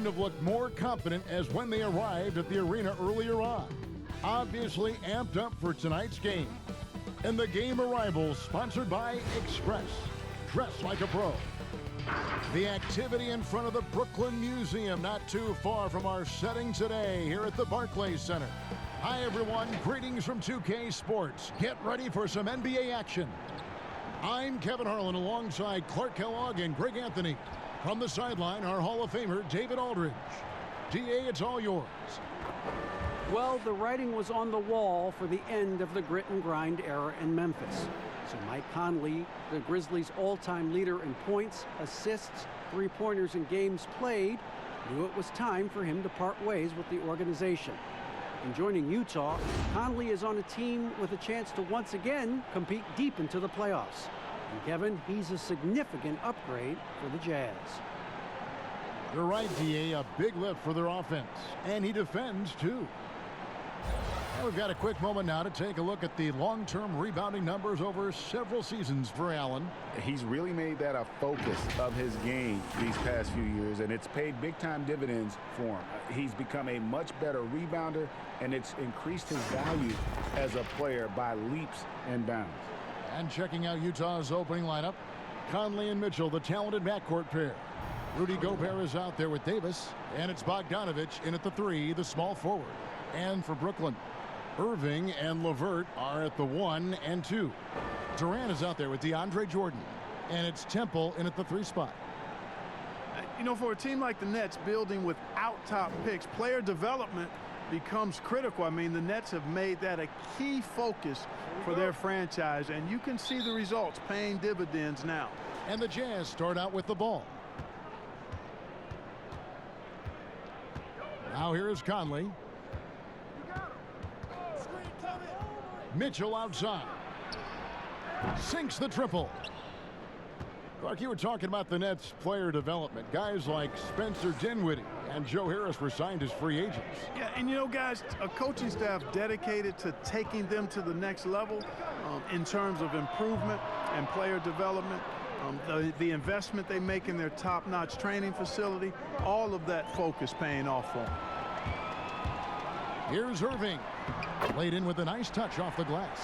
couldn't have looked more confident as when they arrived at the arena earlier on. Obviously amped up for tonight's game. And the game arrivals sponsored by Express. Dress like a pro. The activity in front of the Brooklyn Museum, not too far from our setting today here at the Barclays Center. Hi everyone, greetings from 2K Sports. Get ready for some NBA action. I'm Kevin Harlan alongside Clark Kellogg and Greg Anthony. From the sideline, our Hall of Famer, David Aldridge. DA, it's all yours. Well, the writing was on the wall for the end of the grit and grind era in Memphis. So Mike Conley, the Grizzlies' all-time leader in points, assists, three-pointers, and games played, knew it was time for him to part ways with the organization. In joining Utah, Conley is on a team with a chance to once again compete deep into the playoffs. And Kevin, he's a significant upgrade for the Jazz. You're right, DA, a big lift for their offense. And he defends, too. And we've got a quick moment now to take a look at the long-term rebounding numbers over several seasons for Allen. He's really made that a focus of his game these past few years, and it's paid big-time dividends for him. He's become a much better rebounder, and it's increased his value as a player by leaps and bounds. And checking out Utah's opening lineup, Conley and Mitchell, the talented backcourt pair. Rudy Gobert is out there with Davis, and it's Bogdanovich in at the 3, the small forward. And for Brooklyn, Irving and LeVert are at the 1 and 2. Durant is out there with DeAndre Jordan, and it's Temple in at the 3 spot. You know, for a team like the Nets, building without top picks, player development becomes critical. I mean, the Nets have made that a key focus for their franchise, and you can see the results paying dividends now. And the Jazz start out with the ball. Now here is Conley. Mitchell outside. Sinks the triple. Clark, you were talking about the Nets player development. Guys like Spencer Dinwiddie and Joe Harris were signed as free agents. Yeah, and you know, guys, a coaching staff dedicated to taking them to the next level in terms of improvement and player development. The investment they make in their top-notch training facility, all of that focus paying off for them. Here's Irving. Laid in with a nice touch off the glass.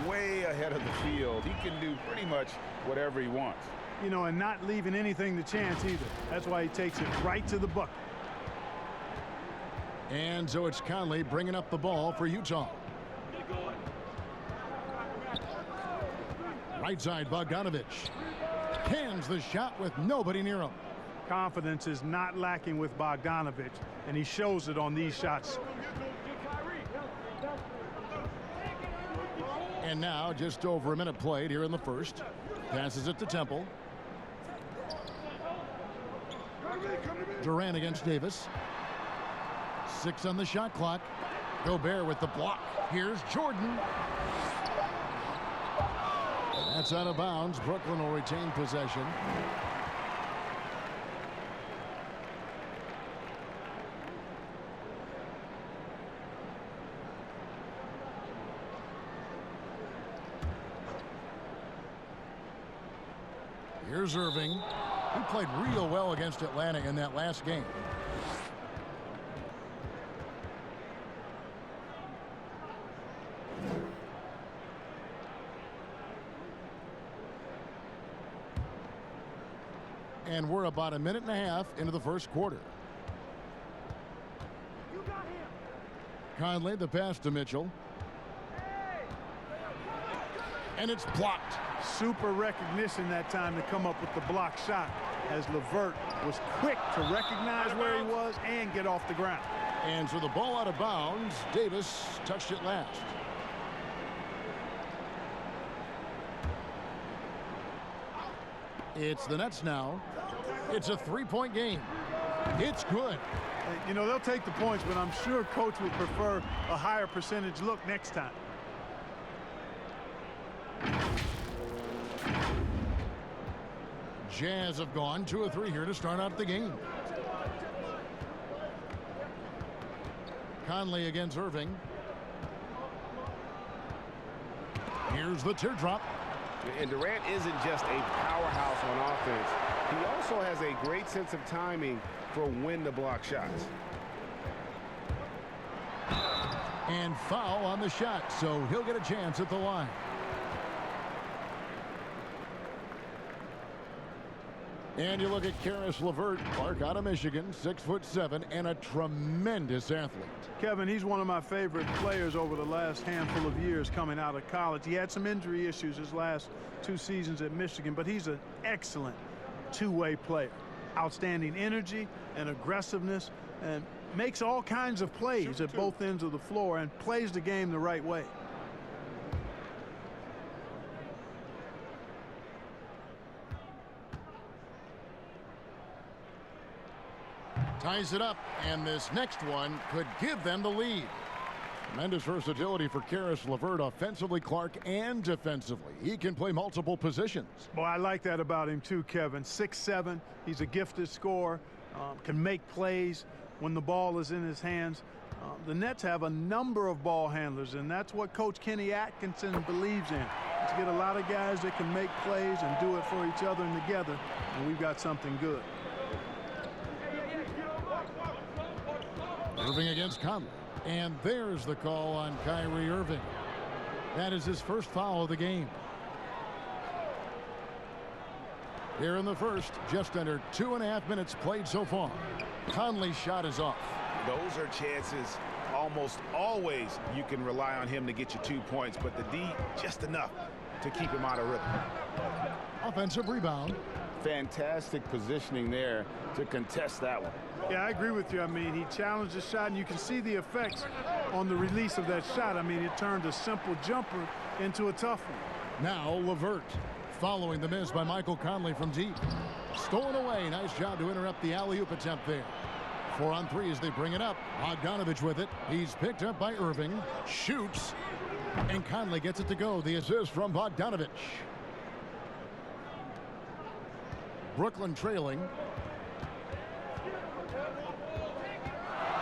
Way ahead of the field. He can do pretty much whatever he wants. You know, and not leaving anything to chance either. That's why he takes it right to the bucket. And so it's Conley bringing up the ball for Utah. Right side, Bogdanovich. Cans the shot with nobody near him. Confidence is not lacking with Bogdanovich, and he shows it on these shots. And now, just over a minute played here in the first. Passes it to Temple. Durant against Davis. 6 on the shot clock. Gobert with the block. Here's Jordan. That's out of bounds. Brooklyn will retain possession. Here's Irving. He played real well against Atlanta in that last game. And we're about a minute and a half into the first quarter. Conley, the pass to Mitchell. And it's blocked. Super recognition that time to come up with the block shot, as LeVert was quick to recognize where he was and get off the ground. And so the ball out of bounds. Davis touched it last. It's the Nets now. It's a 3-point game. It's good. You know, they'll take the points, but I'm sure coach would prefer a higher percentage look next time. Jazz have gone 2 of 3 here to start out the game. Conley against Irving. Here's the teardrop. And Durant isn't just a powerhouse on offense. He also has a great sense of timing for when-to-block shots. And foul on the shot, so he'll get a chance at the line. And you look at Karis LeVert, Clark out of Michigan, 6'7", and a tremendous athlete. Kevin, he's one of my favorite players over the last handful of years coming out of college. He had some injury issues his last 2 seasons at Michigan, but he's an excellent two-way player. Outstanding energy and aggressiveness, and makes all kinds of plays at both ends of the floor and plays the game the right way. Ties it up, and this next one could give them the lead. Tremendous versatility for Karis LeVert, offensively, Clark, and defensively. He can play multiple positions. Boy, I like that about him too, Kevin. 6'7", he's a gifted scorer, can make plays when the ball is in his hands. The Nets have a number of ball handlers, and that's what Coach Kenny Atkinson believes in. To get a lot of guys that can make plays and do it for each other and together, and we've got something good. Irving against Conley. And there's the call on Kyrie Irving. That is his first foul of the game. Here in the first, just under 2.5 minutes played so far. Conley's shot is off. Those are chances almost always you can rely on him to get you 2 points, but the D just enough to keep him out of rhythm. Offensive rebound. Fantastic positioning there to contest that one. Yeah, I agree with you. I mean, he challenged the shot, and you can see the effects on the release of that shot. I mean, it turned a simple jumper into a tough one. Now LeVert following the miss by Michael Conley from deep. Stolen away. Nice job to interrupt the alley-oop attempt there. 4 on 3 as they bring it up. Bogdanovich with it. He's picked up by Irving. Shoots. And Conley gets it to go. The assist from Bogdanovich. Brooklyn trailing.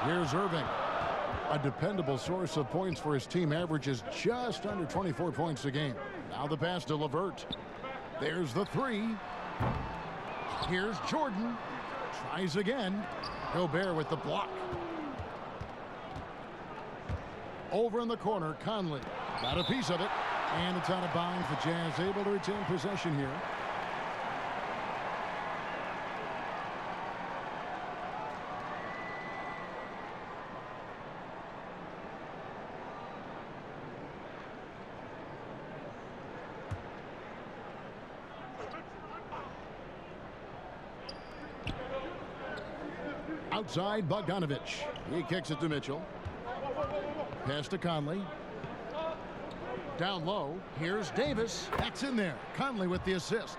Here's Irving. A dependable source of points for his team, averages just under 24 points a game. Now the pass to LeVert. There's the 3. Here's Jordan. Tries again. Gobert with the block. Over in the corner, Conley got a piece of it. And it's out of bounds. The Jazz able to retain possession here. Outside, Bogdanovich. He kicks it to Mitchell. Pass to Conley. Down low. Here's Davis. That's in there. Conley with the assist.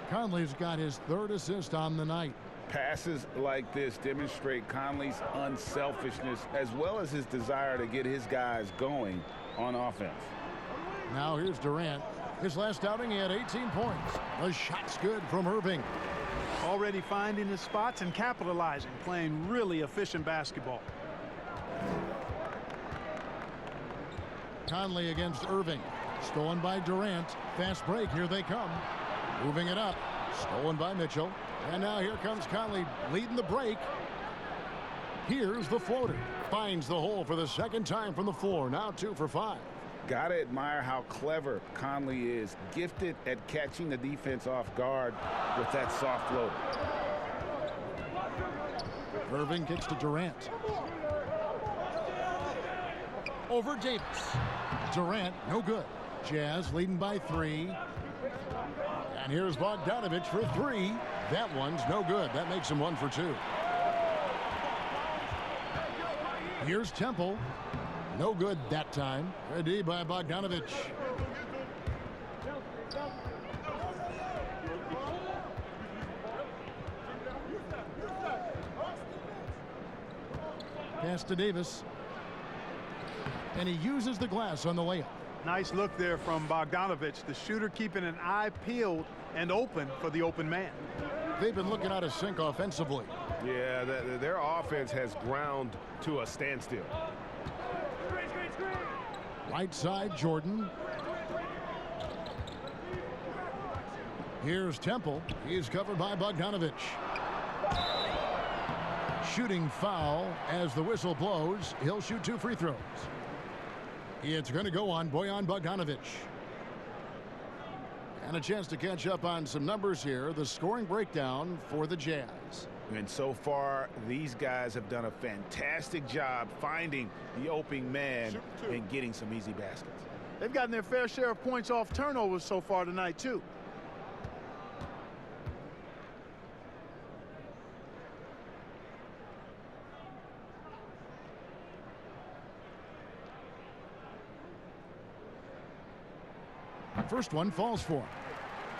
Conley's got his 3rd assist on the night. Passes like this demonstrate Conley's unselfishness as well as his desire to get his guys going on offense. Now here's Durant. His last outing, he had 18 points. The shot's good from Irving. Already finding his spots and capitalizing, playing really efficient basketball. Conley against Irving. Stolen by Durant. Fast break. Here they come. Moving it up. Stolen by Mitchell. And now here comes Conley leading the break. Here's the floater. Finds the hole for the 2nd time from the floor. Now 2 for 5. Gotta admire how clever Conley is. Gifted at catching the defense off guard with that soft floater. Irving kicks to Durant. Over Davis. Durant, no good. Jazz leading by 3. And here's Bogdanovich for 3. That one's no good. That makes him 1 for 2. Here's Temple. No good that time. Ready by Bogdanovich. Pass to Davis. And he uses the glass on the layup. Nice look there from Bogdanovich, the shooter keeping an eye peeled and open for the open man. They've been looking out of sync offensively. Yeah, their offense has ground to a standstill. Right side, Jordan. Here's Temple. He's covered by Bogdanovich. Shooting foul as the whistle blows. He'll shoot 2 free throws. It's going to go on Bojan Bogdanovic. And a chance to catch up on some numbers here. The scoring breakdown for the Jazz. And so far, these guys have done a fantastic job finding the opening man and getting some easy baskets. They've gotten their fair share of points off turnovers so far tonight, too. First one falls for him.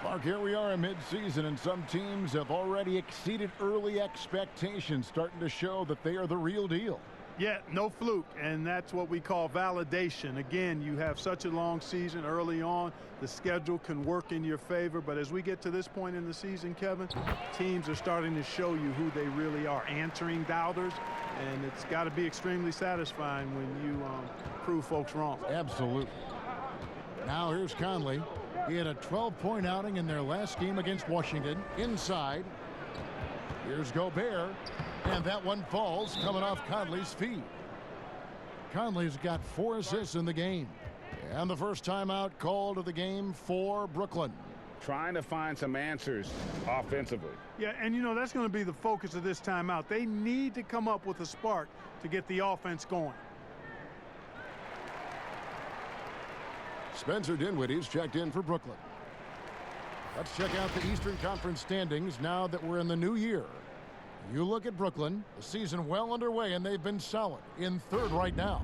Mark, here we are in mid-season, and some teams have already exceeded early expectations, starting to show that they are the real deal. Yeah, no fluke, and that's what we call validation. Again, you have such a long season early on. The schedule can work in your favor, but as we get to this point in the season, Kevin, teams are starting to show you who they really are, answering doubters, and it's got to be extremely satisfying when you prove folks wrong. Absolutely. Now here's Conley. He had a 12-point outing in their last game against Washington. Inside. Here's Gobert. And that one falls, coming off Conley's feet. Conley's got 4 assists in the game. And the first timeout called of the game for Brooklyn. Trying to find some answers offensively. Yeah, and you know, that's going to be the focus of this timeout. They need to come up with a spark to get the offense going. Spencer Dinwiddie's checked in for Brooklyn. Let's check out the Eastern Conference standings now that we're in the new year. You look at Brooklyn, the season well underway, and they've been solid in 3rd right now.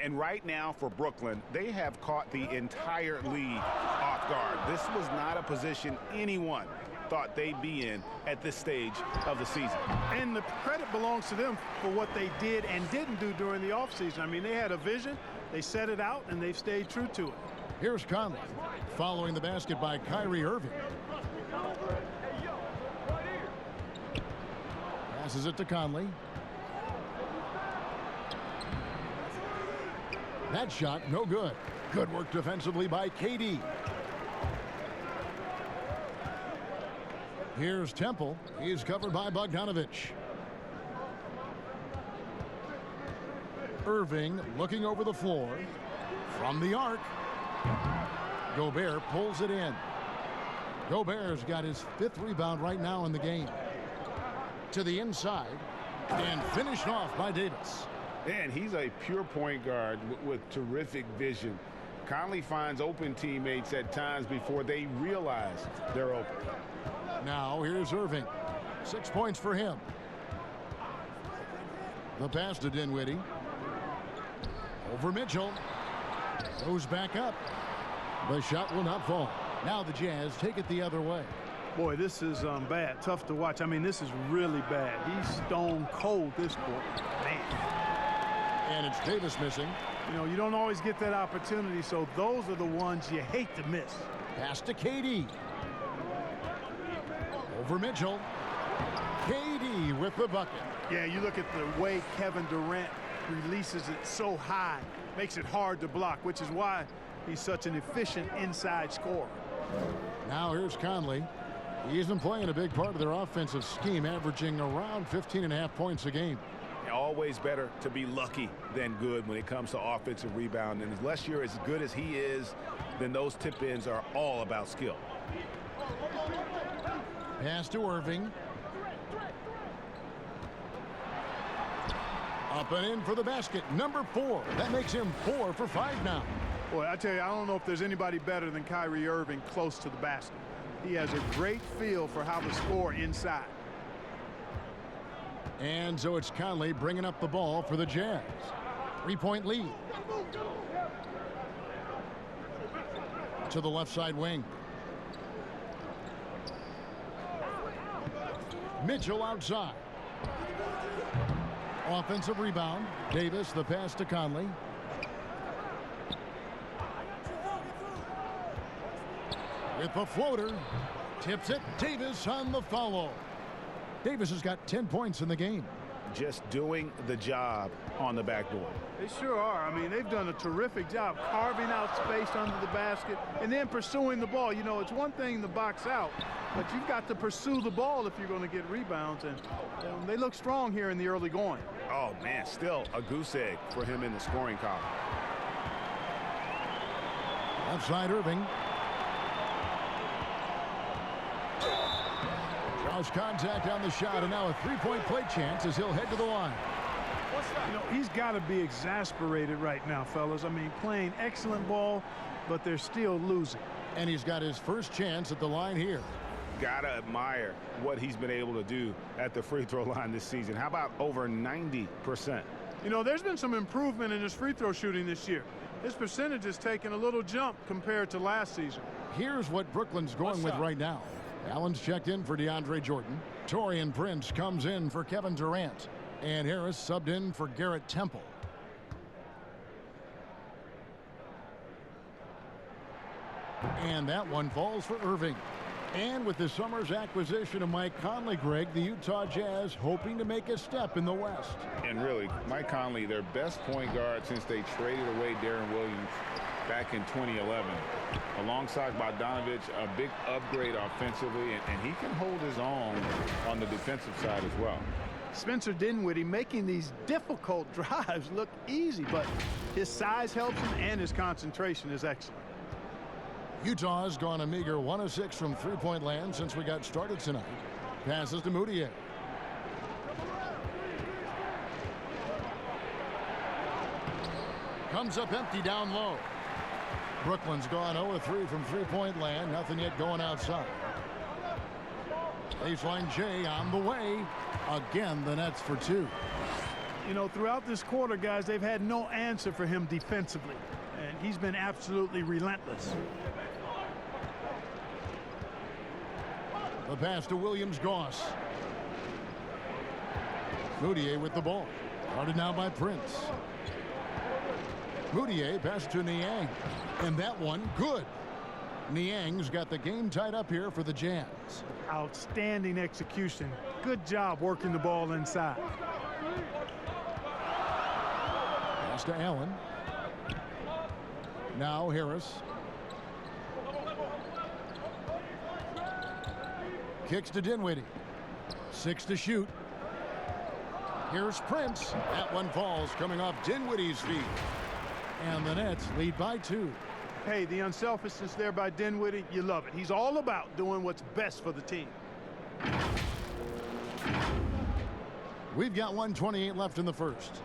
And right now for Brooklyn, they have caught the entire league off guard. This was not a position anyone thought they'd be in at this stage of the season. And the credit belongs to them for what they did and didn't do during the offseason. I mean, they had a vision, they set it out, and they've stayed true to it. Here's Conley, following the basket by Kyrie Irving. Passes it to Conley. That shot, no good. Good work defensively by KD. Here's Temple. He's covered by Bogdanovic. Irving looking over the floor. From the arc. Gobert pulls it in. Gobert's got his 5th rebound right now in the game. To the inside. And finished off by Davis. And he's a pure point guard with terrific vision. Conley finds open teammates at times before they realize they're open. Now here's Irving. 6 points for him. The pass to Dinwiddie. Over Mitchell. Goes back up. The shot will not fall. Now the Jazz take it the other way. Boy, this is bad. Tough to watch. I mean, this is really bad. He's stone cold this quarter. Man. And it's Davis missing. You know, you don't always get that opportunity, so those are the ones you hate to miss. Pass to KD. Over Mitchell. KD with the bucket. Yeah, you look at the way Kevin Durant releases it so high. Makes it hard to block, which is why he's such an efficient inside scorer. Now here's Conley. He isn't playing a big part of their offensive scheme, averaging around 15.5 points a game. Always better to be lucky than good when it comes to offensive rebound. And unless you're as good as he is, then those tip-ins are all about skill. Pass to Irving. Up and in for the basket. Number 4. That makes him 4 for 5 now. Boy, I tell you, I don't know if there's anybody better than Kyrie Irving close to the basket. He has a great feel for how to score inside. And so it's Conley bringing up the ball for the Jazz. 3-point lead. To the left side wing. Mitchell outside. Offensive rebound. Davis, the pass to Conley. With the floater. Tips it. Davis on the follow. Davis has got 10 points in the game. just doing the job on the backboard. They sure are. I mean, they've done a terrific job carving out space under the basket and then pursuing the ball. You know, it's one thing to box out, but you've got to pursue the ball if you're going to get rebounds, and they look strong here in the early going. Oh, man, still a goose egg for him in the scoring column. Outside Irving. Draws contact on the shot, and now a three-point play chance as he'll head to the line. You know, he's got to be exasperated right now, fellas. I mean, playing excellent ball, but they're still losing. And he's got his first chance at the line here. Gotta admire what he's been able to do at the free throw line this season. How about over 90%? You know, there's been some improvement in his free throw shooting this year. His percentage has taken a little jump compared to last season. Here's what Brooklyn's going with right now. Allen's checked in for DeAndre Jordan. Taurean Prince comes in for Kevin Durant. And Harris subbed in for Garrett Temple. And that one falls for Irving. And with the summer's acquisition of Mike Conley, Greg, the Utah Jazz hoping to make a step in the West. And really, Mike Conley, their best point guard since they traded away Darren Williams back in 2011. Alongside Bogdanovich, a big upgrade offensively, and he can hold his own on the defensive side as well. Spencer Dinwiddie making these difficult drives look easy, but his size helps him and his concentration is excellent. Utah's gone a meager 1 of 6 from three-point land since we got started tonight. Passes to Moutier. Comes up empty down low. Brooklyn's gone 0 of 3 from three-point land. Nothing yet going outside. Baseline J on the way. Again, the Nets for 2. You know, throughout this quarter, guys, they've had no answer for him defensively, and he's been absolutely relentless. The pass to Williams-Goss. Moutier with the ball. Guarded now by Prince. Moutier pass to Niang. And that one, good. Niang's got the game tied up here for the Jazz. Outstanding execution. Good job working the ball inside. Pass to Allen. Now Harris. Kicks to Dinwiddie. 6 to shoot. Here's Prince. That one falls, coming off Dinwiddie's feet. And the Nets lead by 2. Hey, the unselfishness there by Dinwiddie, you love it. He's all about doing what's best for the team. We've got 1:28 left in the first.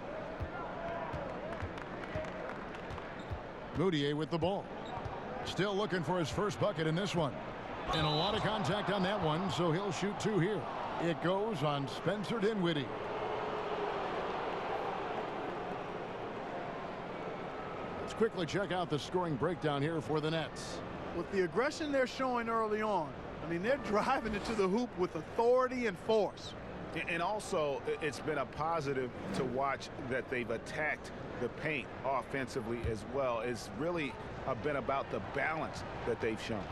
Moutier with the ball. Still looking for his first bucket in this one. And a lot of contact on that one, so he'll shoot 2 here. It goes on Spencer Dinwiddie. Let's quickly check out the scoring breakdown here for the Nets. With the aggression they're showing early on, I mean, they're driving it to the hoop with authority and force. And also, it's been a positive to watch that they've attacked the paint offensively as well. It's really been about the balance that they've shown.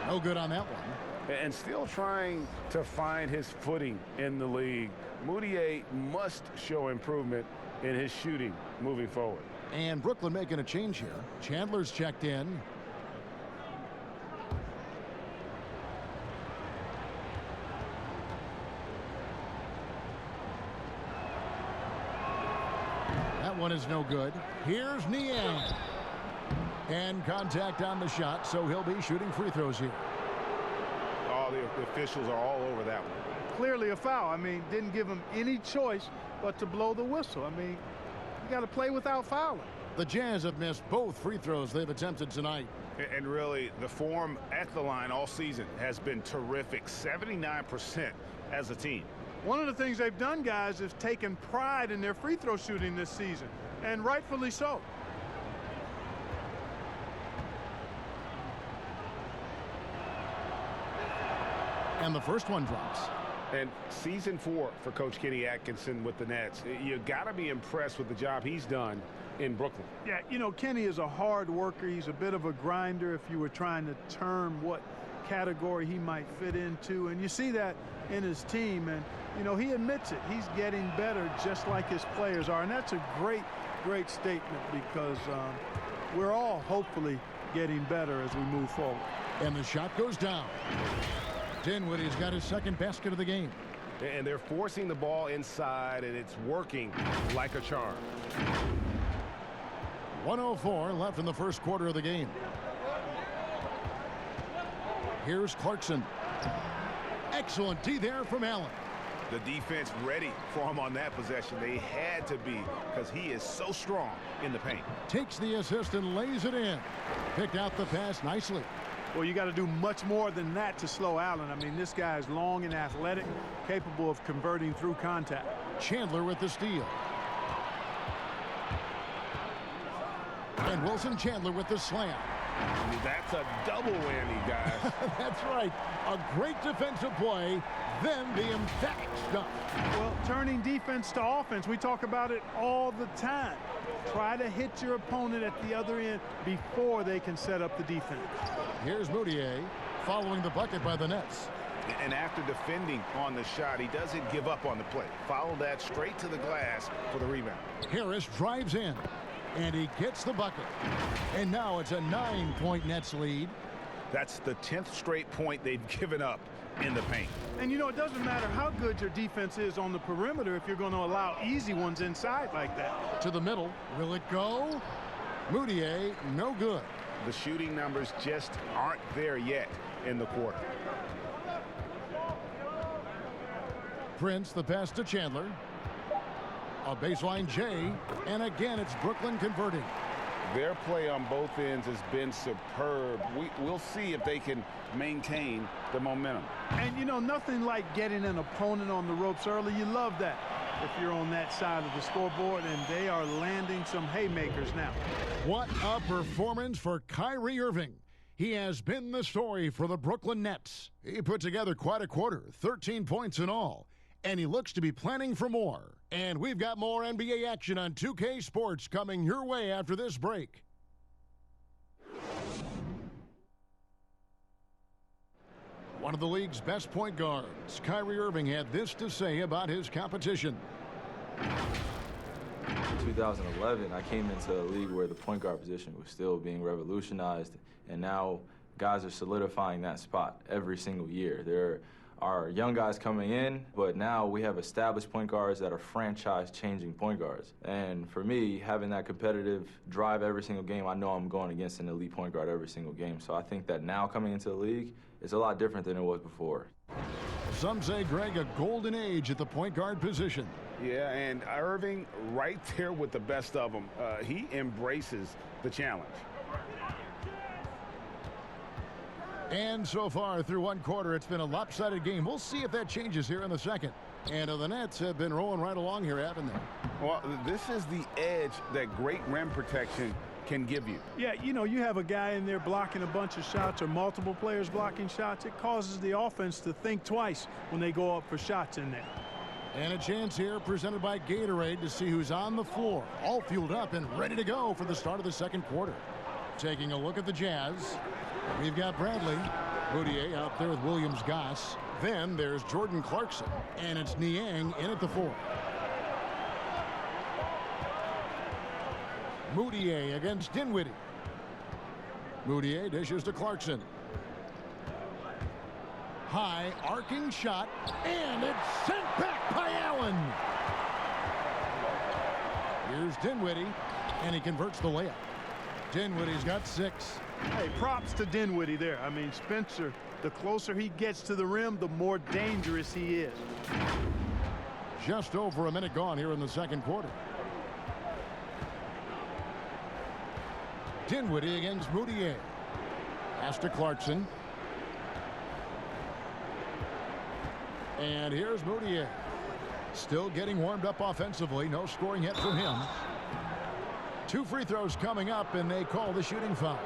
No good on that one. And still trying to find his footing in the league. Moutier must show improvement in his shooting moving forward. And Brooklyn making a change here. Chandler's checked in. That one is no good. Here's Niang. And contact on the shot, so he'll be shooting free throws here. Oh, the officials are all over that one. Clearly a foul. I mean, didn't give him any choice but to blow the whistle. I mean, you got to play without fouling. The Jazz have missed both free throws they've attempted tonight. And really, the form at the line all season has been terrific. 79% as a team. One of the things they've done, guys, is taken pride in their free throw shooting this season, and rightfully so. And the first one drops. And season 4 for Coach Kenny Atkinson with the Nets. You got to be impressed with the job he's done in Brooklyn. Yeah, you know, Kenny is a hard worker. He's a bit of a grinder if you were trying to term what category he might fit into. And you see that in his team. And, you know, he admits it. He's getting better just like his players are. And that's a great, great statement because we're all hopefully getting better as we move forward. And the shot goes down. Dinwiddie's got his second basket of the game. And they're forcing the ball inside, and it's working like a charm. 1:04 left in the first quarter of the game. Here's Clarkson. Excellent D there from Allen. The defense ready for him on that possession. They had to be because he is so strong in the paint. Takes the assist and lays it in. Picked out the pass nicely. Well, you got to do much more than that to slow Allen. I mean, this guy is long and athletic, capable of converting through contact. Chandler with the steal. And Wilson Chandler with the slam. That's a double whammy, guys. That's right. A great defensive play, then the emphatic stuff. Well, turning defense to offense, we talk about it all the time. Try to hit your opponent at the other end before they can set up the defense. Here's Moutier following the bucket by the Nets. And after defending on the shot, he doesn't give up on the play. Follow that straight to the glass for the rebound. Harris drives in, and he gets the bucket. And now it's a 9-point Nets lead. That's the 10th straight point they've given up in the paint. And, you know, it doesn't matter how good your defense is on the perimeter if you're going to allow easy ones inside like that. To the middle. Will it go? Moutier, no good. The shooting numbers just aren't there yet in the quarter. Prince, the pass to Chandler. A baseline J, and again it's Brooklyn converting. Their play on both ends has been superb. We'll see if they can maintain the momentum. And, you know, nothing like getting an opponent on the ropes early. You love that if you're on that side of the scoreboard, and they are landing some haymakers now. What a performance for Kyrie Irving. He has been the story for the Brooklyn Nets. He put together quite a quarter, 13 points in all, and he looks to be planning for more. And we've got more NBA action on 2K Sports coming your way after this break. One of the league's best point guards, Kyrie Irving, had this to say about his competition. In 2011, I came into a league where the point guard position was still being revolutionized, and now guys are solidifying that spot every single year. There are young guys coming in, but now we have established point guards that are franchise-changing point guards. And for me, having that competitive drive every single game, I know I'm going against an elite point guard every single game. So I think that now coming into the league, it's a lot different than it was before. Some say, Greg, a golden age at the point guard position. Yeah, and Irving right there with the best of them. He embraces the challenge. And so far through one quarter, it's been a lopsided game. We'll see if that changes here in the second. And the Nets have been rolling right along here, haven't they? Well, this is the edge that great rim protection can give you. Yeah, you know, you have a guy in there blocking a bunch of shots or multiple players blocking shots. It causes the offense to think twice when they go up for shots in there. And a chance here presented by Gatorade to see who's on the floor, all fueled up and ready to go for the start of the second quarter. Taking a look at the Jazz, we've got Bradley. Moutier out there with Williams-Goss. Then there's Jordan Clarkson, and it's Niang in at the 4. Moutier against Dinwiddie. Moutier dishes to Clarkson. High arcing shot, and it's sent back by Allen. Here's Dinwiddie, and he converts the layup. Dinwiddie's got 6. Hey, props to Dinwiddie there. I mean, Spencer, the closer he gets to the rim, the more dangerous he is. Just over a minute gone here in the second quarter. Dinwiddie against Moutier. Pass to Clarkson. And here's Moutier. Still getting warmed up offensively. No scoring yet from him. 2 free throws coming up, and they call the shooting foul.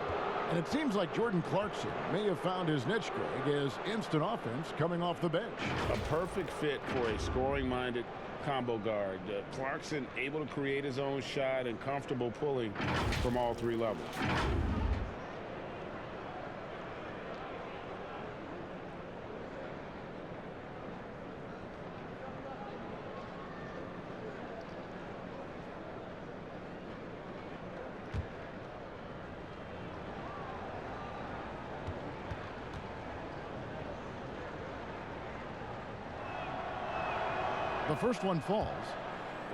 And it seems like Jordan Clarkson may have found his niche, Greg, as instant offense coming off the bench. A perfect fit for a scoring-minded combo guard. Clarkson able to create his own shot and comfortable pulling from all 3 levels. The first one falls.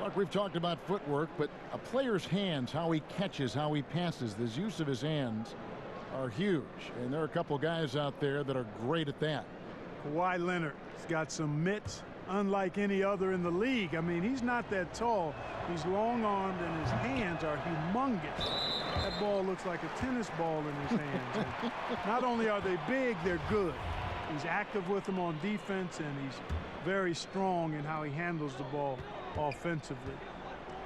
Look, we've talked about footwork, but a player's hands, how he catches, how he passes, the use of his hands are huge. And there are a couple guys out there that are great at that. Kawhi Leonard has got some mitts unlike any other in the league. I mean, he's not that tall. He's long-armed, and his hands are humongous. That ball looks like a tennis ball in his hands. And not only are they big, they're good. He's active with them on defense, and he's very strong in how he handles the ball offensively.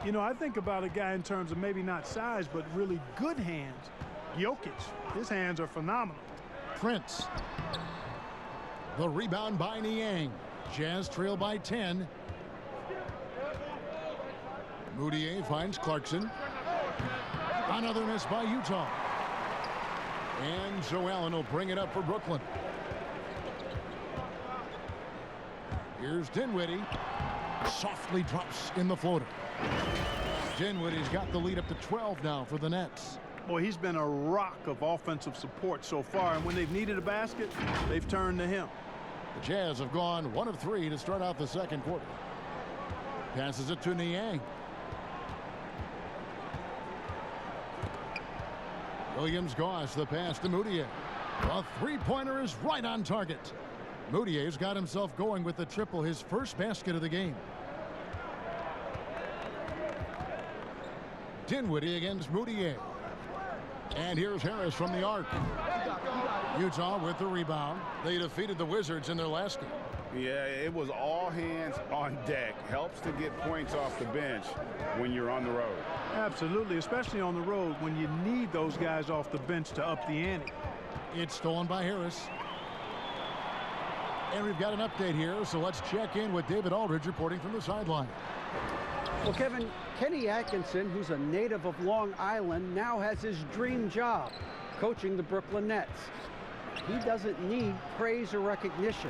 You know, I think about a guy in terms of maybe not size, but really good hands. Jokic, his hands are phenomenal. Prince. The rebound by Niang. Jazz trail by 10. Moutier finds Clarkson. Another miss by Utah. And Joe Allen will bring it up for Brooklyn. Here's Dinwiddie. Softly drops in the floater. Dinwiddie's got the lead up to 12 now for the Nets. Boy, he's been a rock of offensive support so far, and when they've needed a basket, they've turned to him. The Jazz have gone 1 of 3 to start out the second quarter. Passes it to Niang. Williams-Goss, the pass to Moutier. A three-pointer is right on target. Moutier's got himself going with the triple, his first basket of the game. Dinwiddie against Moutier. And here's Harris from the arc. Utah with the rebound. They defeated the Wizards in their last game. Yeah, it was all hands on deck. Helps to get points off the bench when you're on the road. Absolutely, especially on the road when you need those guys off the bench to up the ante. It's stolen by Harris. And we've got an update here, so let's check in with David Aldridge reporting from the sideline. Well, Kevin, Kenny Atkinson, who's a native of Long Island, now has his dream job, coaching the Brooklyn Nets. He doesn't need praise or recognition.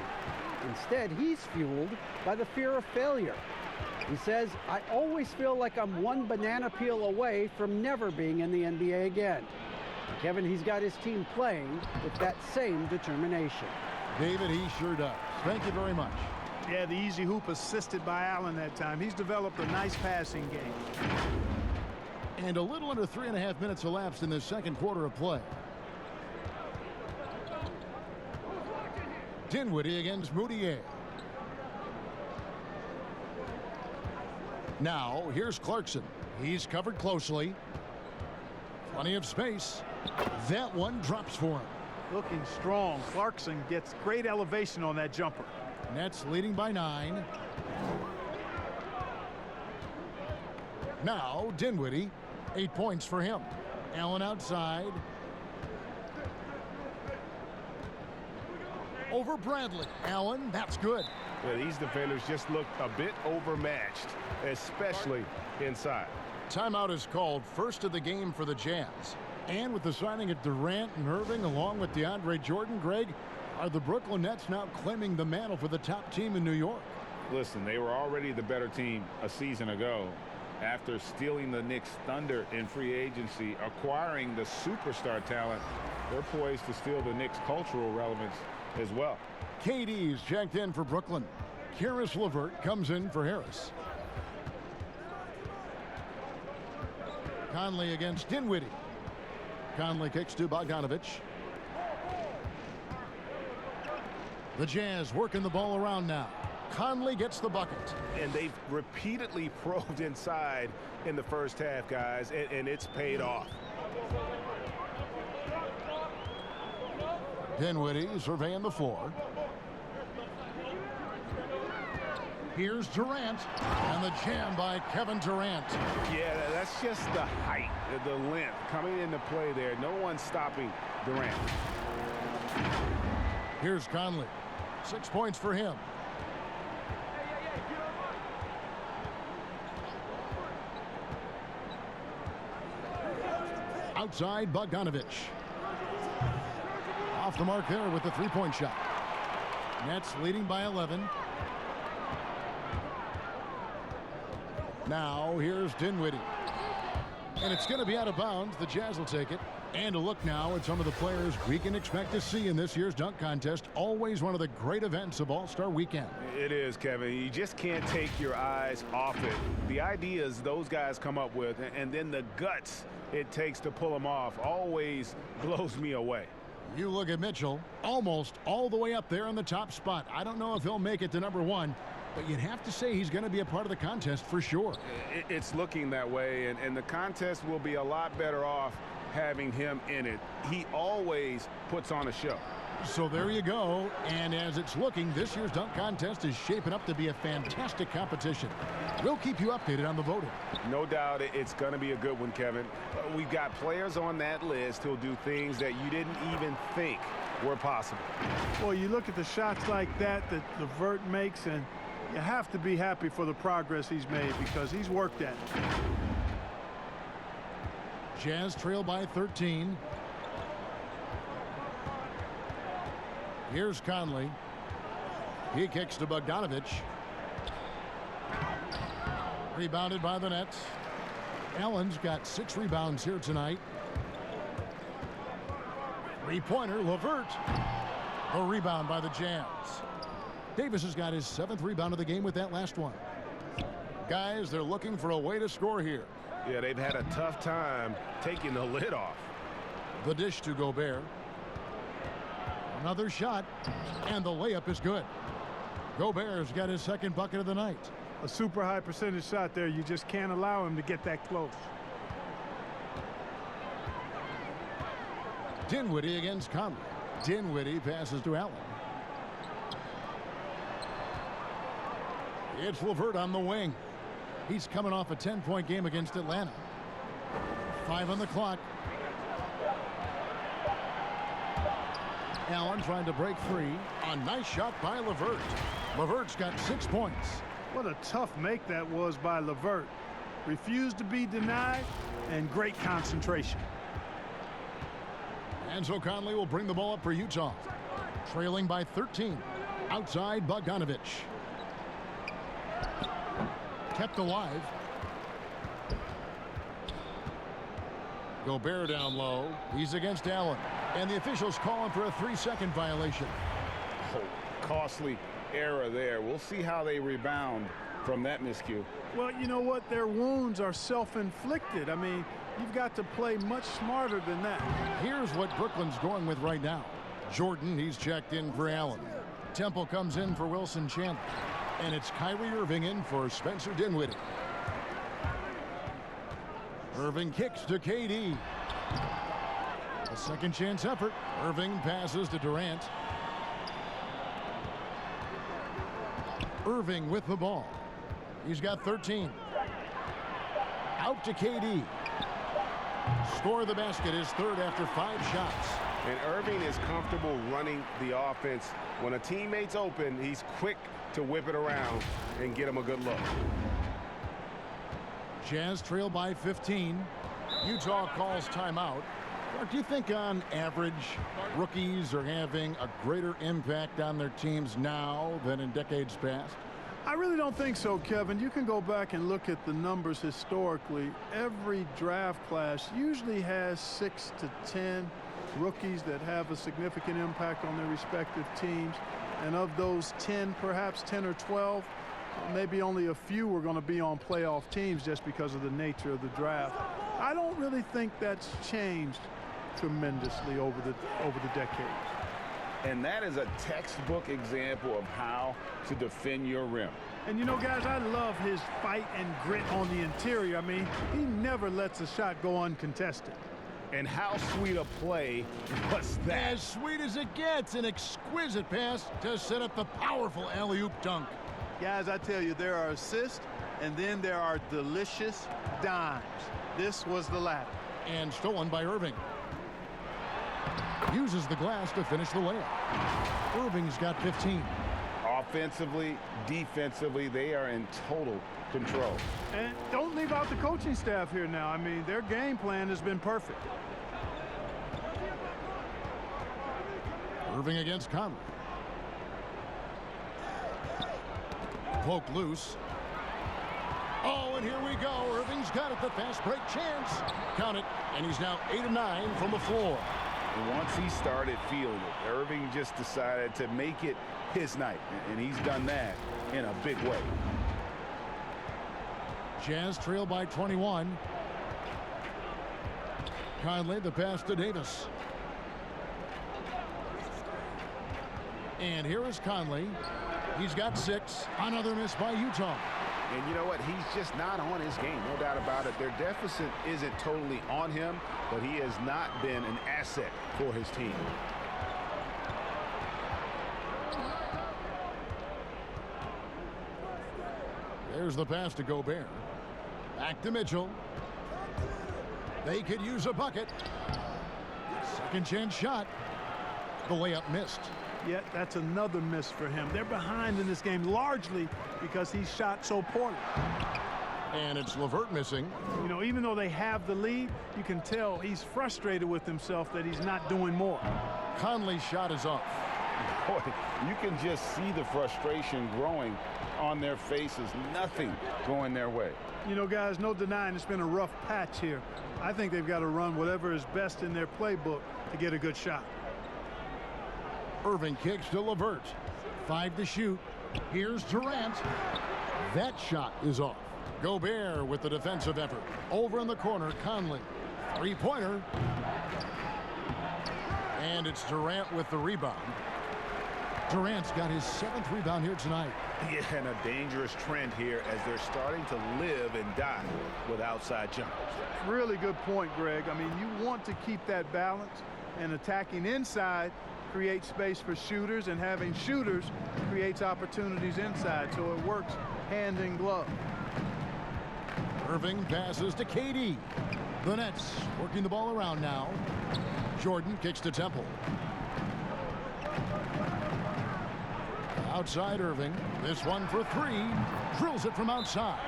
Instead, he's fueled by the fear of failure. He says, I always feel like I'm one banana peel away from never being in the NBA again. Kevin, he's got his team playing with that same determination. David, he sure does. Thank you very much. Yeah, the easy hoop assisted by Allen that time. He's developed a nice passing game. And a little under 3.5 minutes elapsed in the second quarter of play. Dinwiddie against Moutier. Now, here's Clarkson. He's covered closely. Plenty of space. That one drops for him. Looking strong. Clarkson gets great elevation on that jumper. Nets leading by 9. Now, Dinwiddie. 8 points for him. Allen outside. Over Bradley. Allen, that's good. Yeah, these defenders just looked a bit overmatched, especially inside. Timeout is called, first of the game for the Jazz. And with the signing of Durant and Irving along with DeAndre Jordan, Greg, are the Brooklyn Nets now claiming the mantle for the top team in New York? Listen, they were already the better team a season ago. After stealing the Knicks' thunder in free agency, acquiring the superstar talent, they're poised to steal the Knicks' cultural relevance as well. KD's checked in for Brooklyn. Karis LeVert comes in for Harris. Conley against Dinwiddie. Conley kicks to Bogdanovich. The Jazz working the ball around now. Conley gets the bucket. And they've repeatedly probed inside in the first half, guys, and it's paid off. Dinwiddie surveying the floor. Here's Durant, and the jam by Kevin Durant. Yeah, that's just the height, the length coming into play there. No one stopping Durant. Here's Conley. 6 points for him. Outside, Bogdanovich. Off the mark there with the three-point shot. Nets leading by 11. Now, here's Dinwiddie. And it's going to be out of bounds. The Jazz will take it. And a look now at some of the players we can expect to see in this year's dunk contest. Always one of the great events of All-Star Weekend. It is, Kevin. You just can't take your eyes off it. The ideas those guys come up with, and then the guts it takes to pull them off, always blows me away. You look at Mitchell, almost all the way up there in the top spot. I don't know if he'll make it to number 1, but you'd have to say he's going to be a part of the contest for sure. It's looking that way, and the contest will be a lot better off having him in it. He always puts on a show. So there you go. And as it's looking, this year's dunk contest is shaping up to be a fantastic competition. We'll keep you updated on the voting. No doubt it's going to be a good one, Kevin. We've got players on that list who'll do things that you didn't even think were possible. Well, you look at the shots like that LeVert makes, and you have to be happy for the progress he's made because he's worked at it. Jazz trail by 13. Here's Conley. He kicks to Bogdanovich. Rebounded by the Nets. Allen's got 6 rebounds here tonight. Three-pointer, LeVert. A rebound by the Jazz. Davis has got his 7th rebound of the game with that last one. Guys, they're looking for a way to score here. Yeah, they've had a tough time taking the lid off. The dish to Gobert. Another shot, and the layup is good. Gobert's got his 2nd bucket of the night. A super high percentage shot there. You just can't allow him to get that close. Dinwiddie against Conley. Dinwiddie passes to Allen. It's LeVert on the wing. He's coming off a 10-point game against Atlanta. 5 on the clock. Allen trying to break free. A nice shot by LeVert. LeVert's got 6 points. What a tough make that was by LeVert. Refused to be denied, and great concentration. And so Conley will bring the ball up for Utah. Trailing by 13. Outside Bogdanovich. Kept alive. Gobert down low. He's against Allen. And the officials calling for a 3-second violation. Oh, costly error there. We'll see how they rebound from that miscue. Well, you know what? Their wounds are self-inflicted. I mean, you've got to play much smarter than that. Here's what Brooklyn's going with right now. Jordan, he's checked in for Allen. Temple comes in for Wilson Chandler. And it's Kyrie Irving in for Spencer Dinwiddie. Irving kicks to KD. A second chance effort. Irving passes to Durant. Irving with the ball. He's got 13. Out to KD. Score the basket, his 3rd after 5 shots. And Irving is comfortable running the offense. When a teammate's open, he's quick to whip it around and get him a good look. Jazz trail by 15. Utah calls timeout. Do you think on average rookies are having a greater impact on their teams now than in decades past? I really don't think so, Kevin. You can go back and look at the numbers historically. Every draft class usually has 6 to 10 rookies that have a significant impact on their respective teams. And of those 10, perhaps 10 or 12, maybe only a few are going to be on playoff teams just because of the nature of the draft. I don't really think that's changed tremendously over the decades. And that is a textbook example of how to defend your rim. And you know, guys, I love his fight and grit on the interior. I mean, he never lets a shot go uncontested. And how sweet a play was that? As sweet as it gets, an exquisite pass to set up the powerful alley-oop dunk. Guys, I tell you, there are assists, and then there are delicious dimes. This was the latter. And stolen by Irving. Uses the glass to finish the layup. Irving's got 15. Offensively, defensively, they are in total control. And don't leave out the coaching staff here now. I mean, their game plan has been perfect. Irving against Conley. Poke loose. Oh, and here we go. Irving's got it. The fast break chance. Count it. And he's now 8 of 9 from the floor. And once he started feeling it, Irving just decided to make it his night. And he's done that in a big way. Jazz trail by 21. Conley, the pass to Davis. And here is Conley. He's got 6. Another miss by Utah. And you know what? He's just not on his game. No doubt about it. Their deficit isn't totally on him, but he has not been an asset for his team. There's the pass to Gobert. Back to Mitchell. They could use a bucket. Second chance shot. The layup missed. Yet that's another miss for him. They're behind in this game largely because he shot so poorly. And it's LeVert missing. You know, even though they have the lead, you can tell he's frustrated with himself that he's not doing more. Conley's shot is off. Boy, you can just see the frustration growing on their faces. Nothing going their way. You know, guys, no denying it's been a rough patch here. I think they've got to run whatever is best in their playbook to get a good shot. Irving kicks to LeVert. 5 to shoot. Here's Durant. That shot is off. Gobert with the defensive effort. Over in the corner, Conley. 3-pointer. And it's Durant with the rebound. Durant's got his 7th rebound here tonight. Yeah, and a dangerous trend here as they're starting to live and die with outside jumpers. Really good point, Greg. I mean, you want to keep that balance, and attacking inside creates space for shooters, and having shooters creates opportunities inside, so it works hand in glove. Irving passes to KD. The Nets working the ball around now. Jordan kicks to Temple. Outside Irving. This one for 3. Drills it from outside.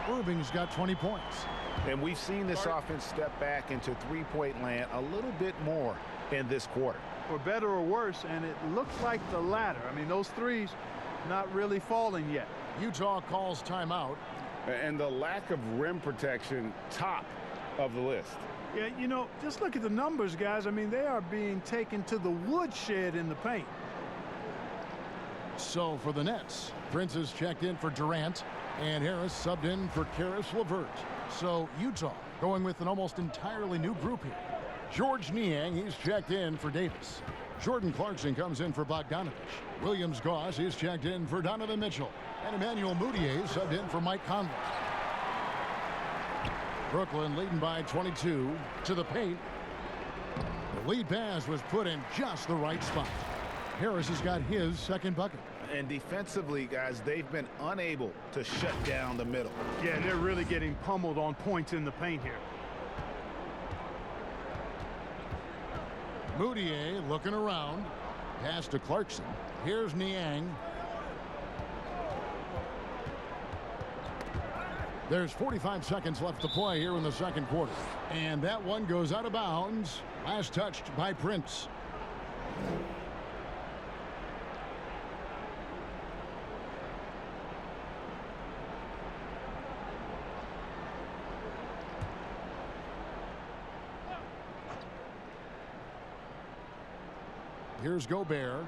Irving's got 20 points. And we've seen this offense step back into three-point land a little bit more in this quarter. For better or worse, and it looks like the latter. I mean, those threes not really falling yet. Utah calls timeout. And the lack of rim protection, top of the list. Yeah, you know, just look at the numbers, guys. I mean, they are being taken to the woodshed in the paint. So for the Nets, Prince is checked in for Durant, and Harris subbed in for Karis LeVert. So Utah going with an almost entirely new group here. George Niang, he's checked in for Davis. Jordan Clarkson comes in for Bogdanovich. Williams Goss is checked in for Donovan Mitchell. And Emmanuel Mudiay subbed in for Mike Conley. Brooklyn leading by 22 to the paint. The lead pass was put in just the right spot. Harris has got his 2nd bucket. And defensively, guys, they've been unable to shut down the middle. Yeah, they're really getting pummeled on points in the paint here. Mudiay looking around. Pass to Clarkson. Here's Niang. There's 45 seconds left to play here in the 2nd quarter. And that one goes out of bounds. Last touched by Prince. Here's Gobert.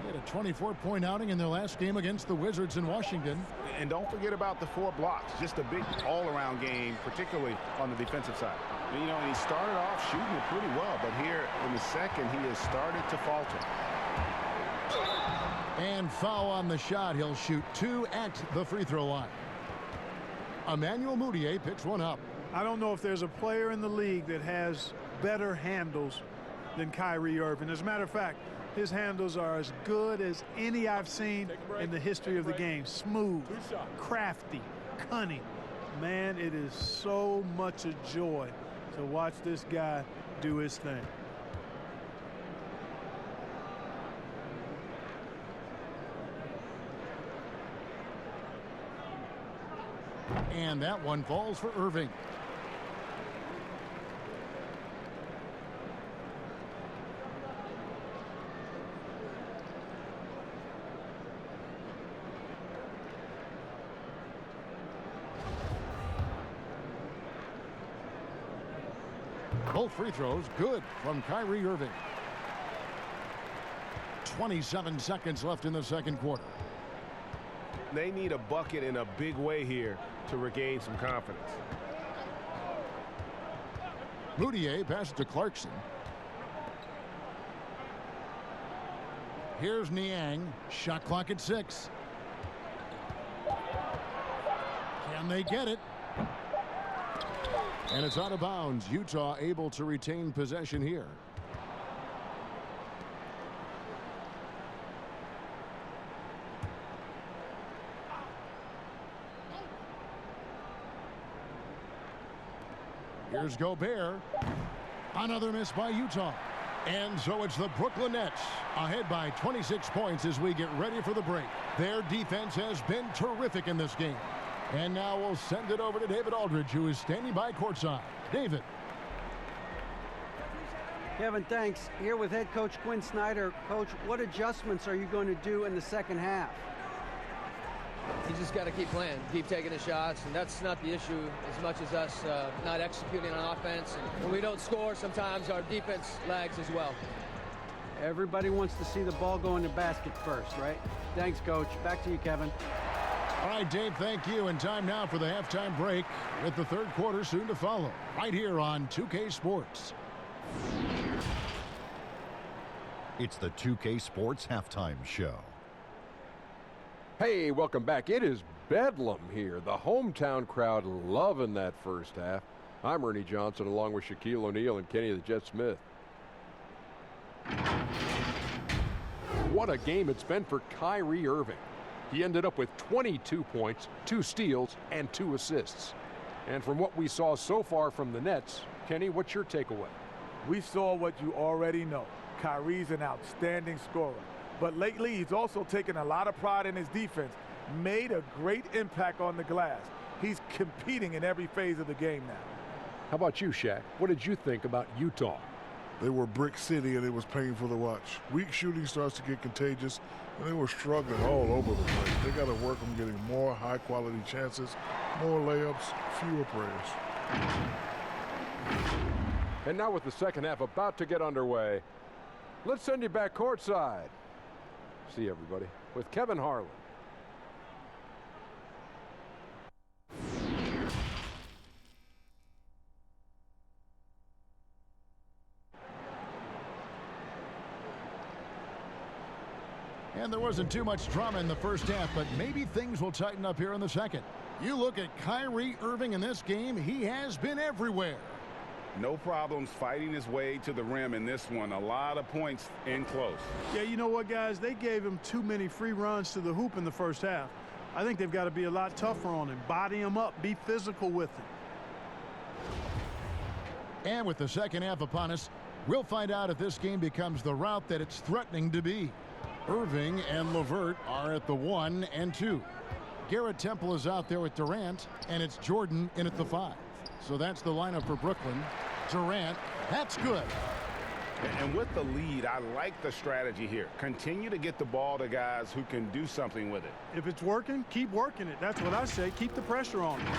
He had a 24-point outing in their last game against the Wizards in Washington. And don't forget about the 4 blocks. Just a big all-around game, particularly on the defensive side. You know, he started off shooting it pretty well, but here in the 2nd, he has started to falter. And foul on the shot. He'll shoot 2 at the free throw line. Emmanuel Mudiay picks one up. I don't know if there's a player in the league that has better handles than Kyrie Irving. As a matter of fact, his handles are as good as any I've seen in the history of the game. Smooth, crafty, cunning. Man, it is so much a joy to watch this guy do his thing. And that one falls for Irving. Both free throws good from Kyrie Irving. 27 seconds left in the second quarter. They need a bucket in a big way here to regain some confidence. Moutier passes to Clarkson. Here's Niang. Shot clock at 6. Can they get it? And it's out of bounds. Utah able to retain possession here. Here's Gobert. Another miss by Utah. And so it's the Brooklyn Nets ahead by 26 points as we get ready for the break. Their defense has been terrific in this game. And now we'll send it over to David Aldridge, who is standing by courtside. David. Kevin, thanks. Here with head coach Quinn Snyder. Coach, what adjustments are you going to do in the second half? You just got to keep playing, keep taking the shots, and that's not the issue as much as us not executing on offense. And when we don't score, sometimes our defense lags as well. Everybody wants to see the ball go in the basket first, right? Thanks, Coach. Back to you, Kevin. All right, Dave, thank you. And time now for the halftime break with the third quarter soon to follow right here on 2K Sports. It's the 2K Sports Halftime Show. Hey, welcome back. It is bedlam here. The hometown crowd loving that first half. I'm Ernie Johnson along with Shaquille O'Neal and Kenny the Jet Smith. What a game it's been for Kyrie Irving. He ended up with 22 points, 2 steals, and 2 assists. And from what we saw so far from the Nets, Kenny, what's your takeaway? We saw what you already know. Kyrie's an outstanding scorer. But lately, he's also taken a lot of pride in his defense, made a great impact on the glass. He's competing in every phase of the game now. How about you, Shaq? What did you think about Utah? They were brick city, and it was painful to watch. Weak shooting starts to get contagious, and they were struggling all over the place. They got to work on getting more high-quality chances, more layups, fewer prayers. And now with the second half about to get underway, let's send you back courtside. See everybody with Kevin Harlan. And there wasn't too much drama in the first half, but maybe things will tighten up here in the second. You look at Kyrie Irving in this game, he has been everywhere. No problems fighting his way to the rim in this one. A lot of points in close. Yeah, you know what, guys? They gave him too many free runs to the hoop in the first half. I think they've got to be a lot tougher on him. Body him up. Be physical with him. And with the second half upon us, we'll find out if this game becomes the route that it's threatening to be. Irving and LeVert are at the 1 and 2. Garrett Temple is out there with Durant, and it's Jordan in at the 5. So that's the lineup for Brooklyn. Durant, that's good. And with the lead, I like the strategy here. Continue to get the ball to guys who can do something with it. If it's working, keep working it. That's what I say. Keep the pressure on him.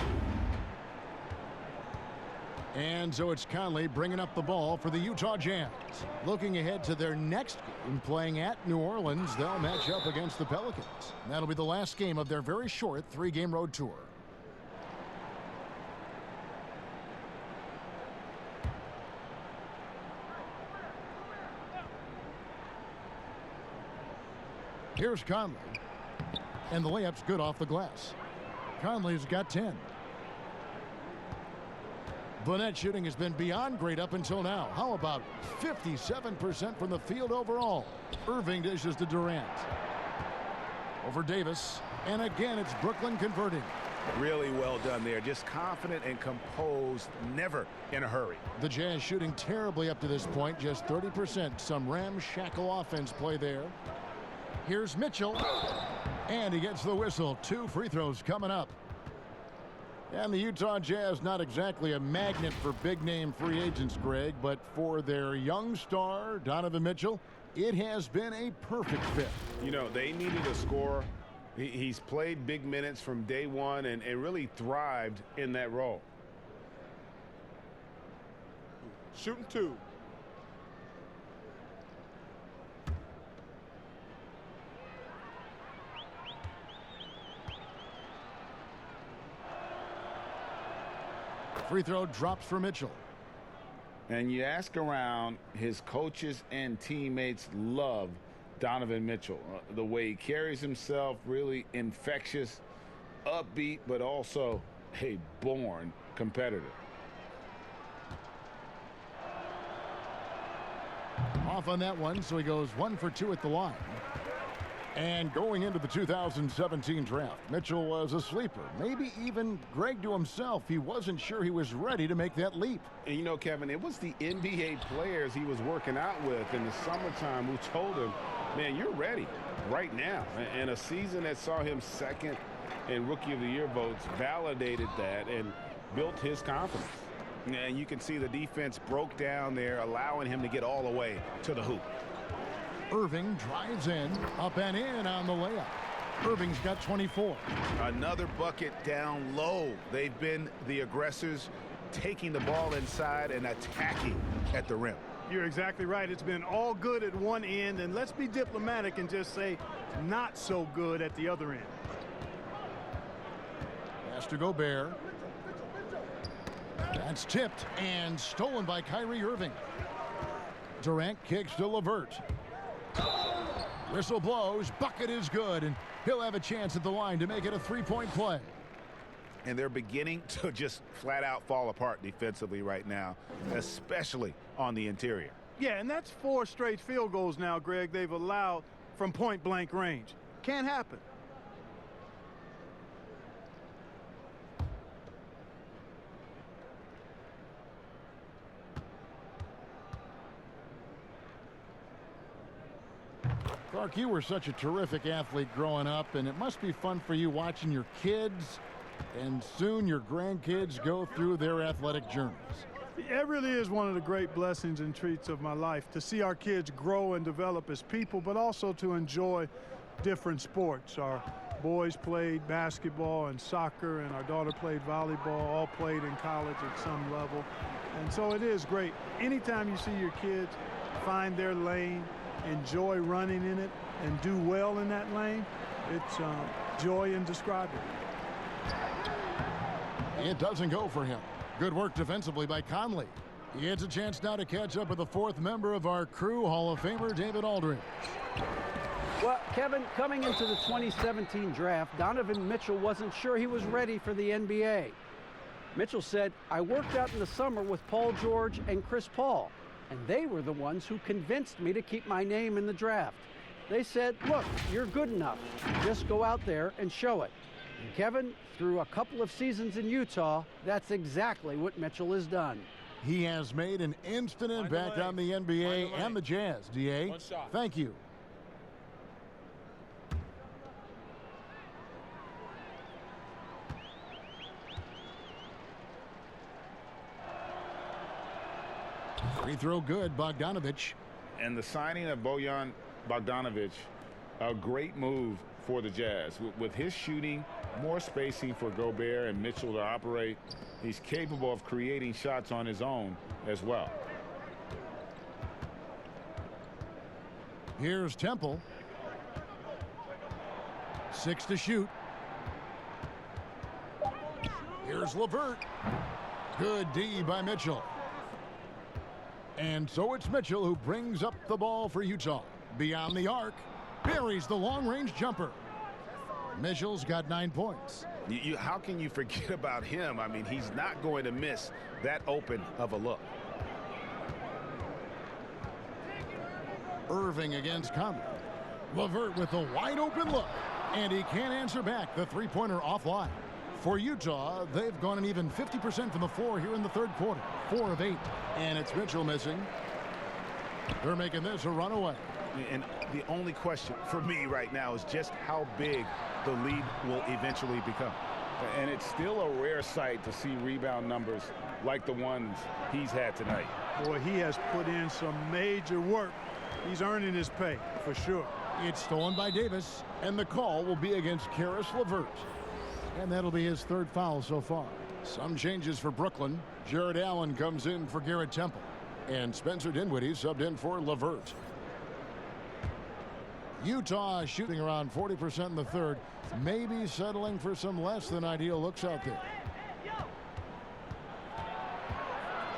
And so it's Conley bringing up the ball for the Utah Jazz. Looking ahead to their next game, playing at New Orleans, they'll match up against the Pelicans. That'll be the last game of their very short 3-game road tour. Here's Conley. And the layup's good off the glass. Conley's got 10. The net shooting has been beyond great up until now. How about 57% from the field overall? Irving dishes to Durant. Over Davis. And again, it's Brooklyn converting. Really well done there. Just confident and composed, never in a hurry. The Jazz shooting terribly up to this point, just 30%. Some ramshackle offense play there. Here's Mitchell. And he gets the whistle. 2 free throws coming up. And the Utah Jazz, not exactly a magnet for big-name free agents, Greg, but for their young star, Donovan Mitchell, it has been a perfect fit. You know, they needed a scorer. He's played big minutes from day one and really thrived in that role. Shooting 2. Free throw drops for Mitchell. And you ask around, his coaches and teammates love Donovan Mitchell. The way he carries himself, really infectious, upbeat, but also a born competitor. Off on that one, so he goes 1 for 2 at the line. And going into the 2017 draft, Mitchell was a sleeper. Maybe even Greg to himself, he wasn't sure he was ready to make that leap. And you know, Kevin, it was the NBA players he was working out with in the summertime who told him, man, you're ready right now. And a season that saw him second in Rookie of the Year votes validated that and built his confidence. And you can see the defense broke down there, allowing him to get all the way to the hoop. Irving drives in, up and in on the layup. Irving's got 24. Another bucket down low. They've been the aggressors, taking the ball inside and attacking at the rim. You're exactly right. It's been all good at one end, and let's be diplomatic and just say not so good at the other end. Pass to Gobert. That's tipped and stolen by Kyrie Irving. Durant kicks to LeVert. Whistle blows, bucket is good, and he'll have a chance at the line to make it a three-point play. And they're beginning to just flat out fall apart defensively right now, especially on the interior. Yeah, and that's 4 straight field goals now, Greg, they've allowed from point-blank range. Can't happen. Clark, you were such a terrific athlete growing up, and it must be fun for you watching your kids and soon your grandkids go through their athletic journeys. It really is one of the great blessings and treats of my life to see our kids grow and develop as people, but also to enjoy different sports. Our boys played basketball and soccer, and our daughter played volleyball, all played in college at some level. And so it is great. Anytime you see your kids find their lane, enjoy running in it, and do well in that lane, it's joy indescribable. It doesn't go for him. Good work defensively by Conley. He gets a chance now to catch up with the 4th member of our crew, Hall of Famer David Aldridge. Well, Kevin, coming into the 2017 draft, Donovan Mitchell wasn't sure he was ready for the NBA. Mitchell said, I worked out in the summer with Paul George and Chris Paul, and they were the ones who convinced me to keep my name in the draft. They said, look, you're good enough. Just go out there and show it. And Kevin, through a couple of seasons in Utah, that's exactly what Mitchell has done. He has made an instant impact on the NBA and the Jazz. DA, thank you. Free throw good, Bogdanovich. And the signing of Bojan Bogdanovich, a great move for the Jazz. With his shooting, more spacing for Gobert and Mitchell to operate, he's capable of creating shots on his own as well. Here's Temple. 6 to shoot. Here's LeVert. Good D by Mitchell. And so it's Mitchell who brings up the ball for Utah. Beyond the arc, buries the long-range jumper. Mitchell's got 9 points. How can you forget about him? I mean, he's not going to miss that open of a look. Irving against Conley. LeVert with a wide-open look, and he can't answer back. The three-pointer offline. For Utah, they've gone an even 50% from the floor here in the third quarter. 4 of 8, and it's Mitchell missing. They're making this a runaway. And the only question for me right now is just how big the lead will eventually become. And it's still a rare sight to see rebound numbers like the ones he's had tonight. Boy, he has put in some major work. He's earning his pay, for sure. It's stolen by Davis, and the call will be against Karis LeVert. And that'll be his 3rd foul so far. Some changes for Brooklyn. Jared Allen comes in for Garrett Temple. And Spencer Dinwiddie subbed in for LeVert. Utah shooting around 40% in the third, maybe settling for some less than ideal looks out there.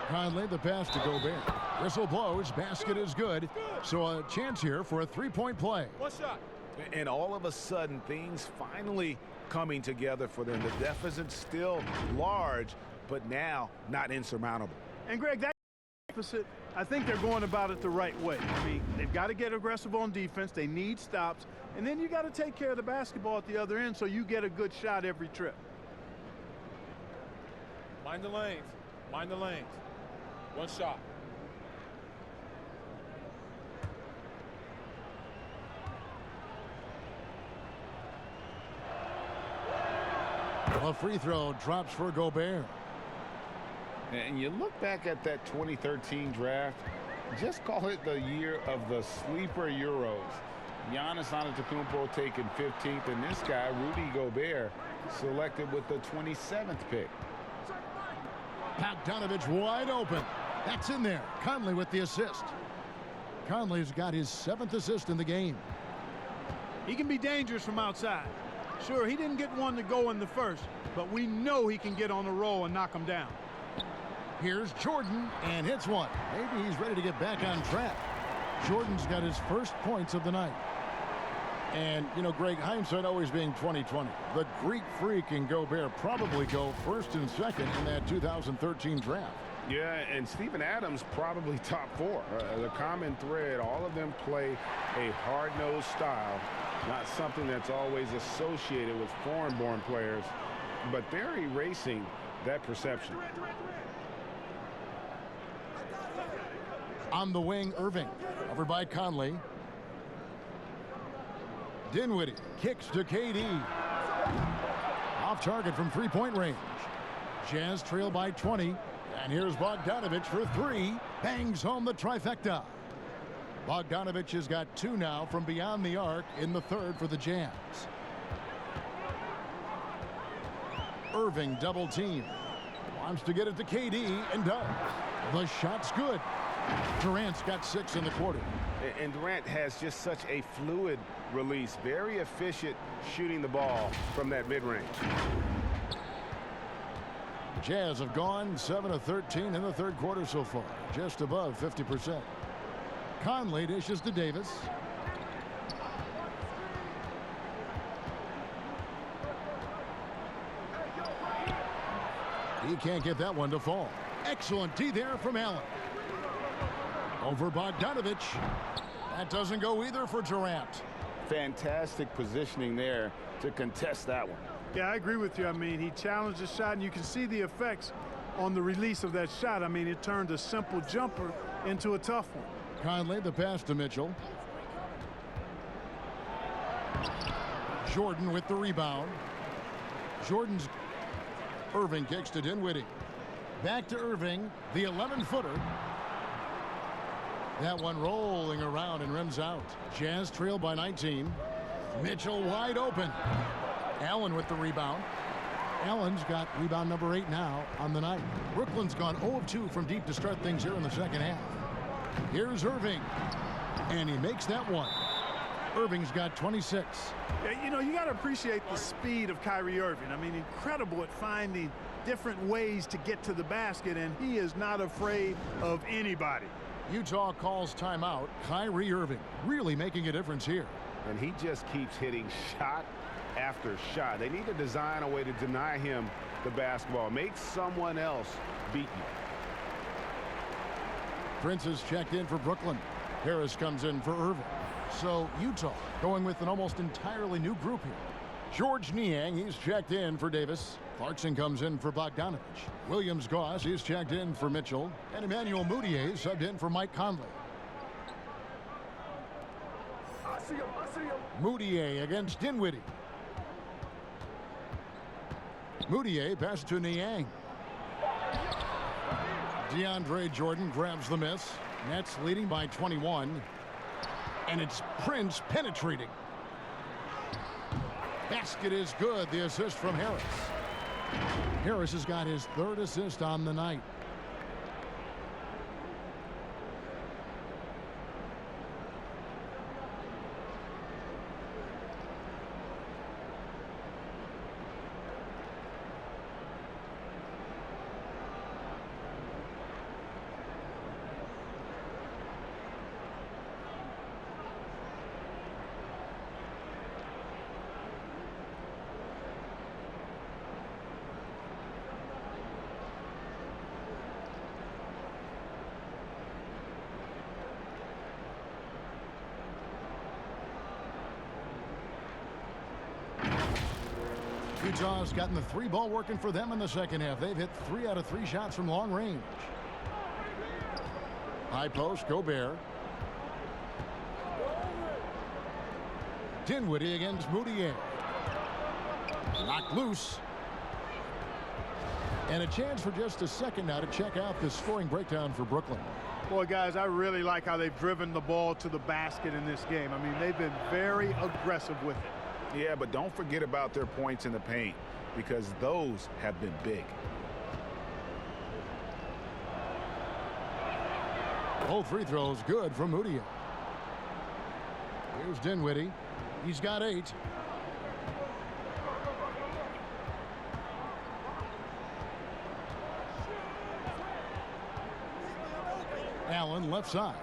Conley, the pass to Gobert. Whistle blows, basket is good, so a chance here for a three-point play. One shot. And all of a sudden, things finally coming together for them. The deficit's still large, but now not insurmountable. And Greg, that deficit, I think they're going about it the right way. I mean, they've got to get aggressive on defense. They need stops. And then you got to take care of the basketball at the other end so you get a good shot every trip. Mind the lanes. Mind the lanes. One shot. A free throw drops for Gobert. And you look back at that 2013 draft, just call it the year of the sleeper Euros. Giannis Antetokounmpo taken 15th, and this guy, Rudy Gobert, selected with the 27th pick. Bogdanovich wide open. That's in there. Conley with the assist. Conley's got his 7th assist in the game. He can be dangerous from outside. Sure, he didn't get one to go in the first, but we know he can get on a roll and knock him down. Here's Jordan and hits one. Maybe he's ready to get back on track. Jordan's got his first points of the night. And, you know, Greg, hindsight always being 20/20. The Greek Freak and Gobert probably go first and second in that 2013 draft. Yeah, and Steven Adams probably top 4. The common thread, all of them play a hard-nosed style, not something that's always associated with foreign-born players, but they're erasing that perception. On the wing, Irving, covered by Conley. Dinwiddie kicks to KD. Off target from three-point range. Jazz trail by 20. And here's Bogdanovich for 3. Bangs home the trifecta. Bogdanovich has got 2 now from beyond the arc in the third for the Jazz. Irving double team. Wants to get it to KD and does. The shot's good. Durant's got 6 in the quarter. And Durant has just such a fluid release. Very efficient shooting the ball from that mid-range. Jazz have gone 7 of 13 in the third quarter so far. Just above 50%. Conley dishes to Davis. He can't get that one to fall. Excellent D there from Allen. Over Bogdanovich. That doesn't go either for Durant. Fantastic positioning there to contest that one. Yeah, I agree with you. I mean, he challenged the shot, and you can see the effects on the release of that shot. I mean, it turned a simple jumper into a tough one. Conley, the pass to Mitchell. Jordan with the rebound. Jordan's Irving kicks to Dinwiddie. Back to Irving, the 11-footer. That one rolling around and rims out. Jazz trail by 19. Mitchell wide open. Allen with the rebound. Allen's got rebound number 8 now on the night. Brooklyn's gone 0 of 2 from deep to start things here in the second half. Here's Irving. And he makes that one. Irving's got 26. Yeah, you know, you got to appreciate the speed of Kyrie Irving. I mean, incredible at finding different ways to get to the basket, and he is not afraid of anybody. Utah calls timeout. Kyrie Irving really making a difference here. And he just keeps hitting shot after shot. They need to design a way to deny him the basketball. Make someone else beat you. Prince is checked in for Brooklyn. Harris comes in for Irving. So Utah going with an almost entirely new group here. George Niang, he's checked in for Davis. Clarkson comes in for Bogdanovich. Williams Goss, he's checked in for Mitchell. And Emmanuel Mudiay subbed in for Mike Conley. Mudiay against Dinwiddie. Mudiay pass to Niang. DeAndre Jordan grabs the miss. Nets leading by 21. And it's Prince penetrating. Basket is good. The assist from Harris. Harris has got his 3rd assist on the night. Utah's gotten the 3-ball working for them in the second half. They've hit 3 out of 3 shots from long range. High post, Gobert. Dinwiddie against Moutier. Knocked loose. And a chance for just a second now to check out the scoring breakdown for Brooklyn. Boy, guys, I really like how they've driven the ball to the basket in this game. I mean, they've been very aggressive with it. Yeah, but don't forget about their points in the paint, because those have been big. Both free throws good from Moutier. Here's Dinwiddie. He's got 8. Allen left side.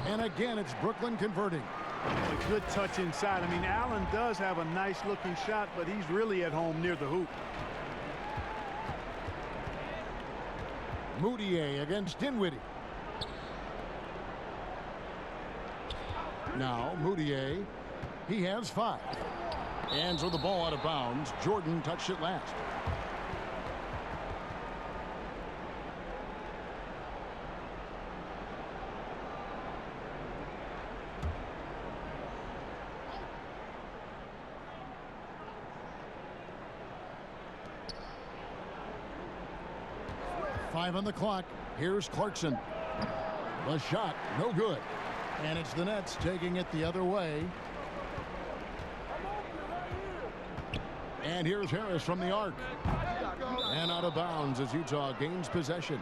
And again, it's Brooklyn converting. A good touch inside. I mean, Allen does have a nice looking shot, but he's really at home near the hoop. Moutier against Dinwiddie. Now Moutier, he has 5. And so the ball out of bounds. Jordan touched it last. Five on the clock. Here's Clarkson. The shot, no good. And it's the Nets taking it the other way. And here's Harris from the arc. And out of bounds as Utah gains possession.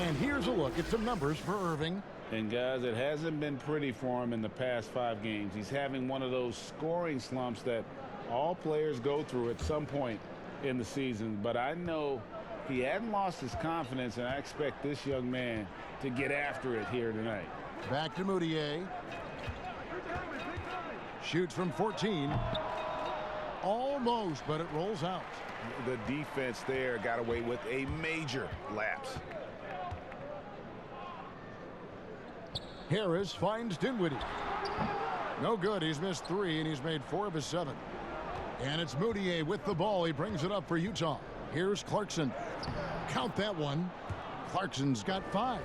And here's a look at some numbers for Irving. And guys, it hasn't been pretty for him in the past 5 games. He's having one of those scoring slumps that all players go through at some point in the season. But I know he hadn't lost his confidence, and I expect this young man to get after it here tonight. Back to Moutier. Shoots from 14. Almost, but it rolls out. The defense there got away with a major lapse. Harris finds Dinwiddie. No good. He's missed 3, and he's made 4 of his 7. And it's Moutier with the ball. He brings it up for Utah. Here's Clarkson. Count that one. Clarkson's got 5.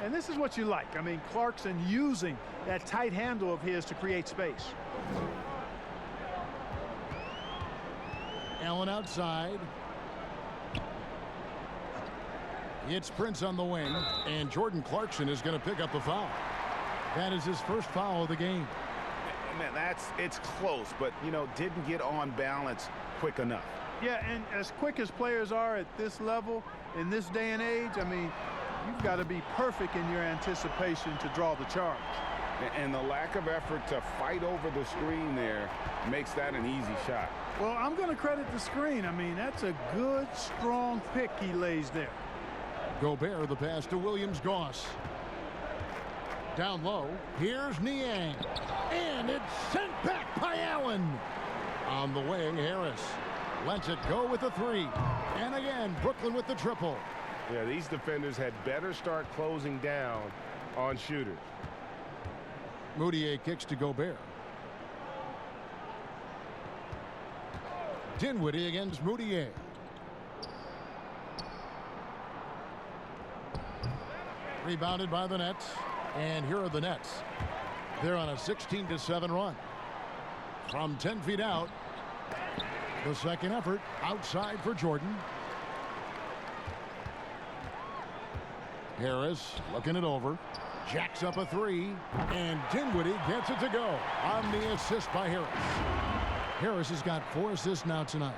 And this is what you like. I mean, Clarkson using that tight handle of his to create space. Allen outside. It's Prince on the wing, and Jordan Clarkson is going to pick up a foul. That is his first foul of the game. Man, it's close, but, you know, didn't get on balance quick enough. Yeah, and as quick as players are at this level, in this day and age, I mean, you've got to be perfect in your anticipation to draw the charge. And the lack of effort to fight over the screen there makes that an easy shot. Well, I'm going to credit the screen. I mean, that's a good, strong pick he lays there. Gobert, the pass to Williams-Goss. Down low, here's Niang. And it's sent back by Allen. On the wing, Harris lets it go with the 3. And again, Brooklyn with the triple. Yeah, these defenders had better start closing down on shooters. Moutier kicks to Gobert. Dinwiddie against Moutier. Rebounded by the Nets. And here are the Nets. They're on a 16-7 run. From 10 feet out. The second effort outside for Jordan. Harris looking it over. Jacks up a 3. And Dinwiddie gets it to go on the assist by Harris. Harris has got 4 assists now tonight.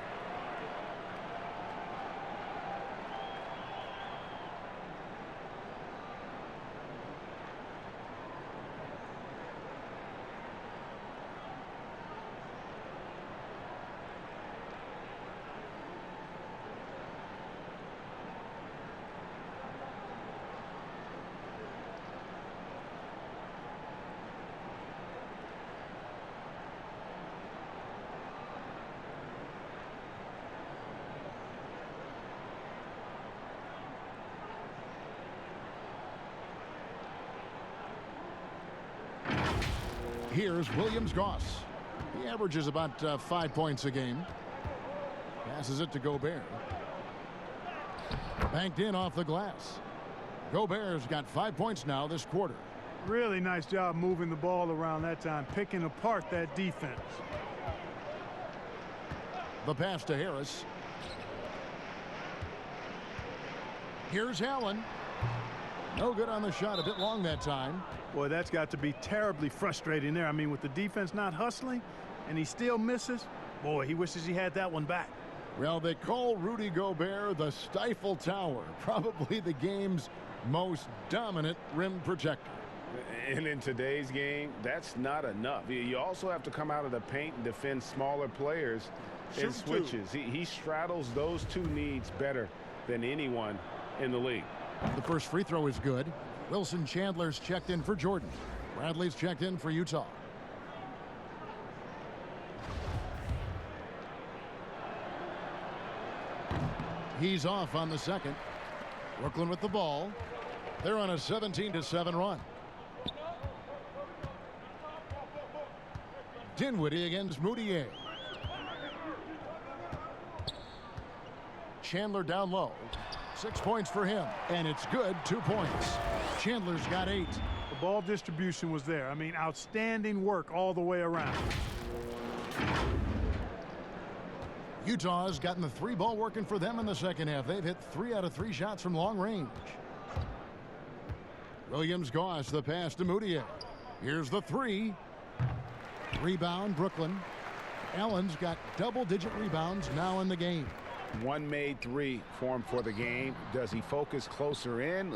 Here's Williams-Goss. He averages about 5 points a game. Passes it to Gobert. Banked in off the glass. Gobert's got 5 points now this quarter. Really nice job moving the ball around that time, picking apart that defense. The pass to Harris. Here's Allen. No good on the shot, a bit long that time. Boy, that's got to be terribly frustrating there. I mean, with the defense not hustling and he still misses, boy, he wishes he had that one back. Well, they call Rudy Gobert the Stifle Tower, probably the game's most dominant rim protector. And in today's game, that's not enough. You also have to come out of the paint and defend smaller players and switches. He straddles those two needs better than anyone in the league. The first free throw is good. Wilson Chandler's checked in for Jordan. Bradley's checked in for Utah. He's off on the second. Brooklyn with the ball. They're on a 17-7 run. Dinwiddie against Moutier. Chandler down low. 6 points for him, and it's good. 2 points. Chandler's got 8. The ball distribution was there. I mean, outstanding work all the way around. Utah's gotten the 3-ball working for them in the second half. They've hit 3 out of 3 shots from long range. Williams-Goss, the pass to Moutier. Here's the 3. Rebound, Brooklyn. Allen's got double-digit rebounds now in the game. One made 3 for him for the game. Does he focus closer in?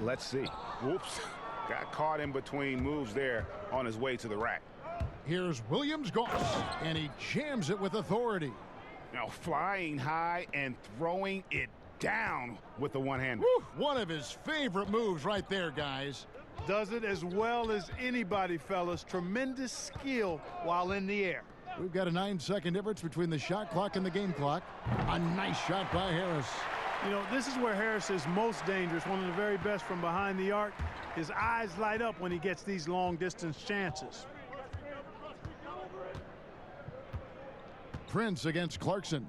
Let's see. Whoops. Got caught in between moves there on his way to the rack. Here's Williams-Goss, and he jams it with authority. Now flying high and throwing it down with the one-hander. One of his favorite moves right there, guys. Does it as well as anybody, fellas. Tremendous skill while in the air. We've got a 9-second difference between the shot clock and the game clock. A nice shot by Harris. You know, this is where Harris is most dangerous, one of the very best from behind the arc. His eyes light up when he gets these long-distance chances. Prince against Clarkson.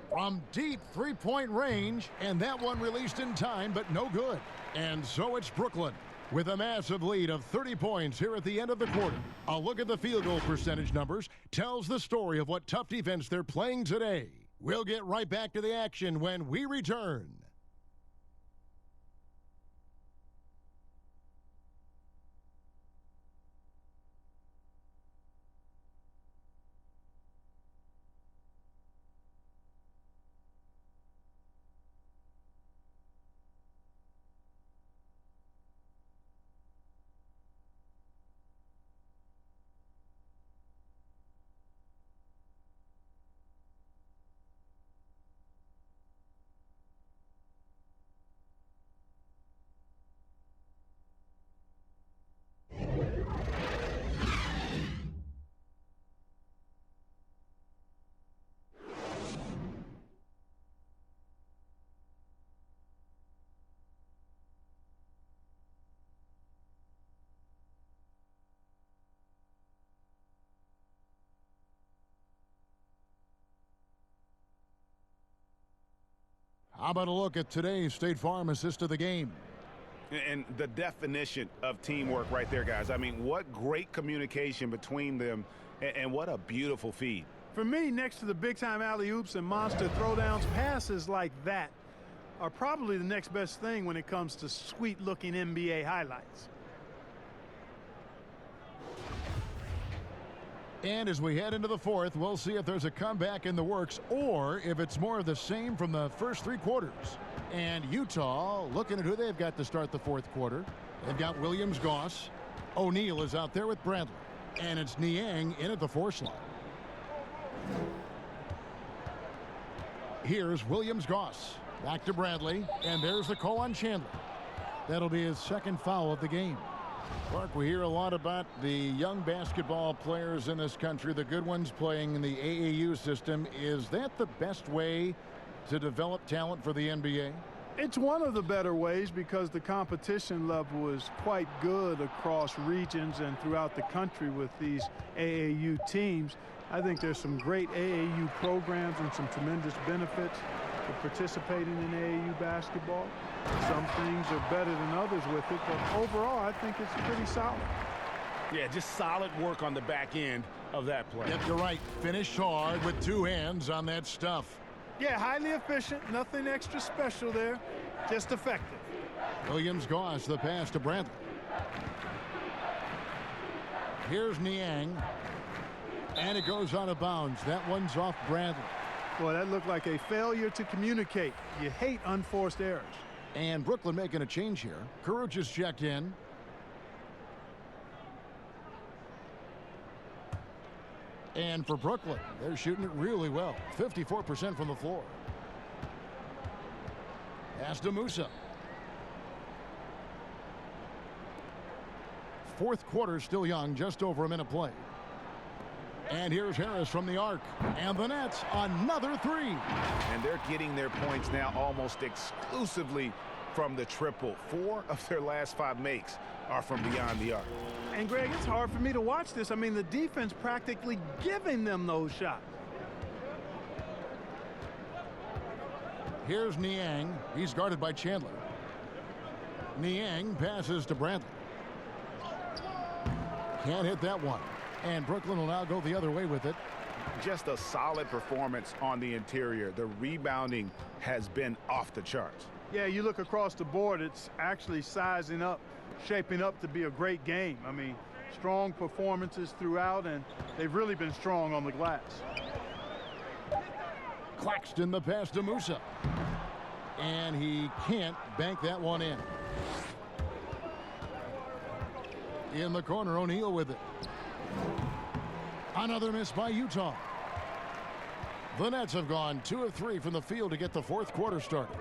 From deep three-point range, and that one released in time, but no good. And so it's Brooklyn with a massive lead of 30 points here at the end of the quarter. A look at the field goal percentage numbers tells the story of what tough defense they're playing today. We'll get right back to the action when we return. How about a look at today's State Farm assist of the game? And the definition of teamwork right there, guys. I mean, what great communication between them, and what a beautiful feed. For me, next to the big-time alley-oops and monster throwdowns, passes like that are probably the next best thing when it comes to sweet-looking NBA highlights. And as we head into the fourth, we'll see if there's a comeback in the works or if it's more of the same from the first 3 quarters. And Utah looking at who they've got to start the fourth quarter. They've got Williams-Goss. O'Neal is out there with Bradley. And it's Niang in at the 4 slot. Here's Williams-Goss. Back to Bradley. And there's the call on Chandler. That'll be his second foul of the game. Clark, we hear a lot about the young basketball players in this country, the good ones playing in the AAU system. Is that the best way to develop talent for the NBA? It's one of the better ways because the competition level is quite good across regions and throughout the country with these AAU teams. I think there's some great AAU programs and some tremendous benefits to participating in AAU basketball. Some things are better than others with it, but overall, I think it's pretty solid. Yeah, just solid work on the back end of that play. Yep, you're right. Finished hard with two hands on that stuff. Yeah, highly efficient, nothing extra special there, just effective. Williams-Goss, the pass to Bradley. Here's Niang, and it goes out of bounds. That one's off Bradley. Boy, that looked like a failure to communicate. You hate unforced errors. And Brooklyn making a change here. Karuch is checked in. And for Brooklyn, they're shooting it really well. 54% from the floor. Pass to Musa. Fourth quarter still young, just over a minute play. And here's Harris from the arc. And the Nets, another three. And they're getting their points now almost exclusively from the triple. 4 of their last 5 makes are from beyond the arc. And Greg, it's hard for me to watch this. I mean, the defense practically giving them those shots. Here's Niang. He's guarded by Chandler. Niang passes to Bradley. Can't hit that one. And Brooklyn will now go the other way with it. Just a solid performance on the interior. The rebounding has been off the charts. Yeah, you look across the board, it's actually sizing up, shaping up to be a great game. I mean, strong performances throughout, and they've really been strong on the glass. Claxton, the pass to Musa. And he can't bank that one in. In the corner, O'Neal with it. Another miss by Utah. The Nets have gone 2 of 3 from the field to get the fourth quarter started.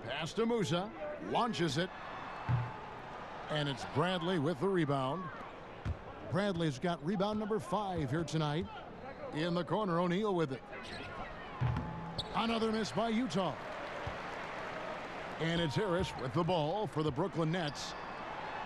Pass to Musa, launches it, and it's Bradley with the rebound. Bradley's got rebound number 5 here tonight. In the corner, O'Neal with it. Another miss by Utah. And it's Harris with the ball for the Brooklyn Nets.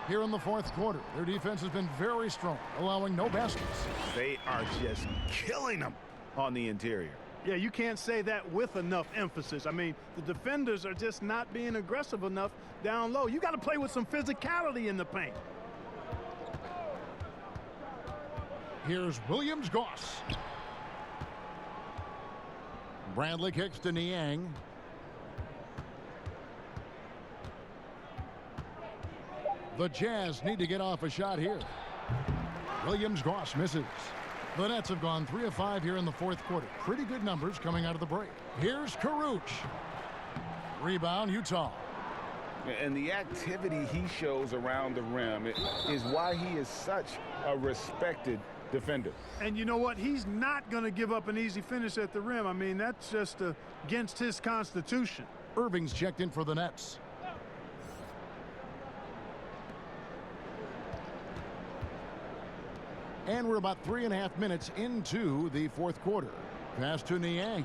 Here in the fourth quarter, their defense has been very strong, allowing no baskets. They are just killing them on the interior. Yeah, you can't say that with enough emphasis. I mean, the defenders are just not being aggressive enough down low. You got to play with some physicality in the paint. Here's Williams-Goss. Bradley kicks to Niang. The Jazz need to get off a shot here. Williams-Goss misses. The Nets have gone 3 of 5 here in the fourth quarter. Pretty good numbers coming out of the break. Here's Karuch. Rebound, Utah. And the activity he shows around the rim is why he is such a respected defender. And you know what? He's not going to give up an easy finish at the rim. I mean, that's just against his constitution. Irving's checked in for the Nets. And we're about 3.5 minutes into the fourth quarter. Pass to Niang.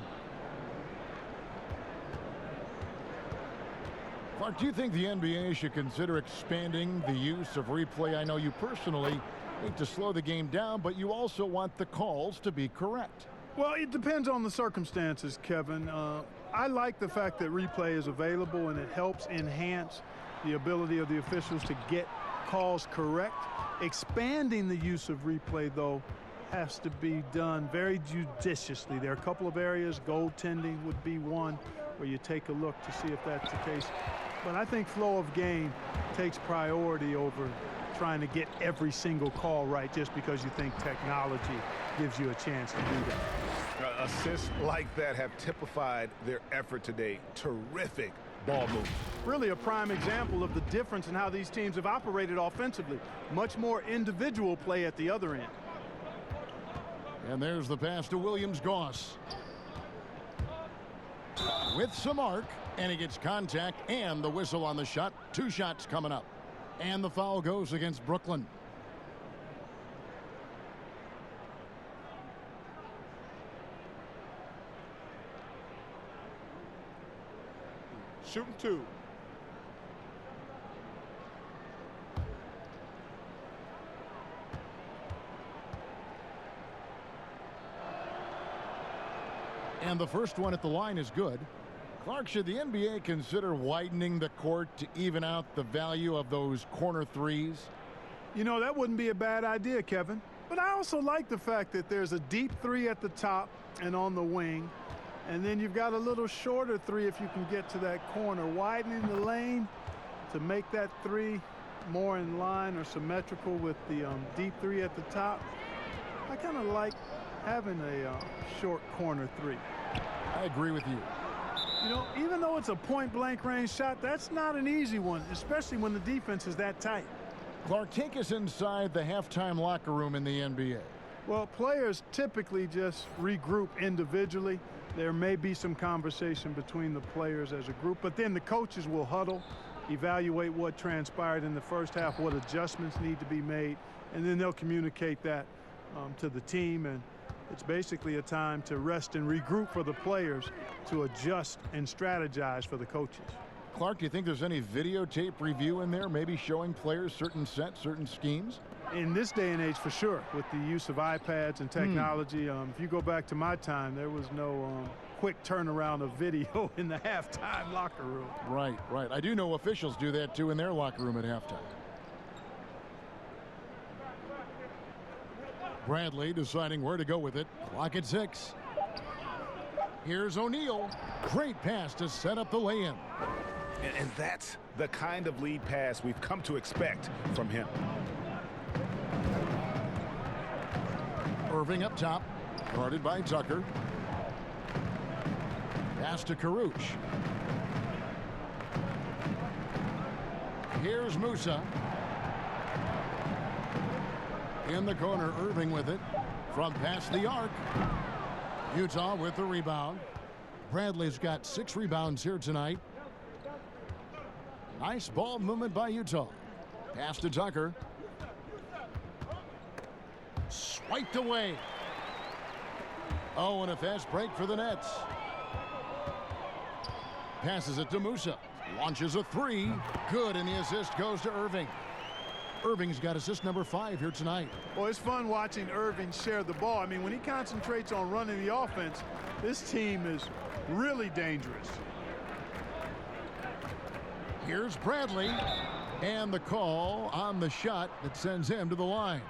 Clark, do you think the NBA should consider expanding the use of replay? I know you personally need to slow the game down, but you also want the calls to be correct. Well, it depends on the circumstances, Kevin. I like the fact that replay is available and it helps enhance the ability of the officials to get calls correct. Expanding the use of replay, though, has to be done very judiciously. There are a couple of areas, goaltending would be one, where you take a look to see if that's the case. But I think flow of game takes priority over trying to get every single call right just because you think technology gives you a chance to do that. Assists like that have typified their effort today. Terrific ball movement. Really a prime example of the difference in how these teams have operated offensively. Much more individual play at the other end. And there's the pass to Williams-Goss. With some arc, and he gets contact and the whistle on the shot. 2 shots coming up. And the foul goes against Brooklyn. Shooting 2. And the first one at the line is good. Clark, should the NBA consider widening the court to even out the value of those corner threes? You know, that wouldn't be a bad idea, Kevin. But I also like the fact that there's a deep three at the top and on the wing. And then you've got a little shorter three if you can get to that corner. Widening the lane to make that three more in line or symmetrical with the deep three at the top. I kind of like having a short corner three. I agree with you. You know, even though it's a point-blank range shot, that's not an easy one, especially when the defense is that tight. Clark, take us inside the halftime locker room in the NBA. Well, players typically just regroup individually. There may be some conversation between the players as a group, but then the coaches will huddle, evaluate what transpired in the first half, what adjustments need to be made, and then they'll communicate that to the team. And it's basically a time to rest and regroup for the players to adjust and strategize for the coaches. Clark, do you think there's any videotape review in there, maybe showing players certain sets, certain schemes? In this day and age, for sure, with the use of iPads and technology. If you go back to my time, there was no quick turnaround of video in the halftime locker room. Right, right. I do know officials do that, too, in their locker room at halftime. Bradley deciding where to go with it. Clock at 6. Here's O'Neal. Great pass to set up the lay-in. And that's the kind of lead pass we've come to expect from him. Irving up top, guarded by Tucker. Pass to Karuch. Here's Musa. In the corner, Irving with it. From past the arc. Utah with the rebound. Bradley's got 6 rebounds here tonight. Nice ball movement by Utah. Pass to Tucker. Swiped away. Oh, and a fast break for the Nets. Passes it to Musa. Launches a 3. Good, and the assist goes to Irving. Irving's got assist number 5 here tonight. Well, it's fun watching Irving share the ball. I mean, when he concentrates on running the offense, this team is really dangerous. Here's Bradley, and the call on the shot that sends him to the line.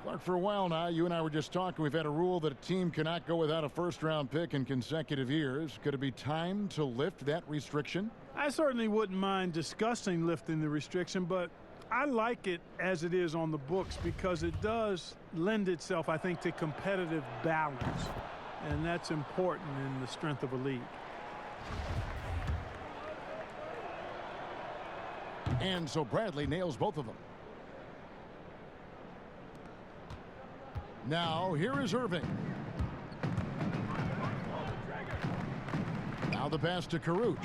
Clark, for a while now, you and I were just talking. We've had a rule that a team cannot go without a first-round pick in consecutive years. Could it be time to lift that restriction? I certainly wouldn't mind discussing lifting the restriction, but I like it as it is on the books because it does lend itself, I think, to competitive balance. And that's important in the strength of a league. And so Bradley nails both of them. Now, here is Irving. Now the pass to Karuch.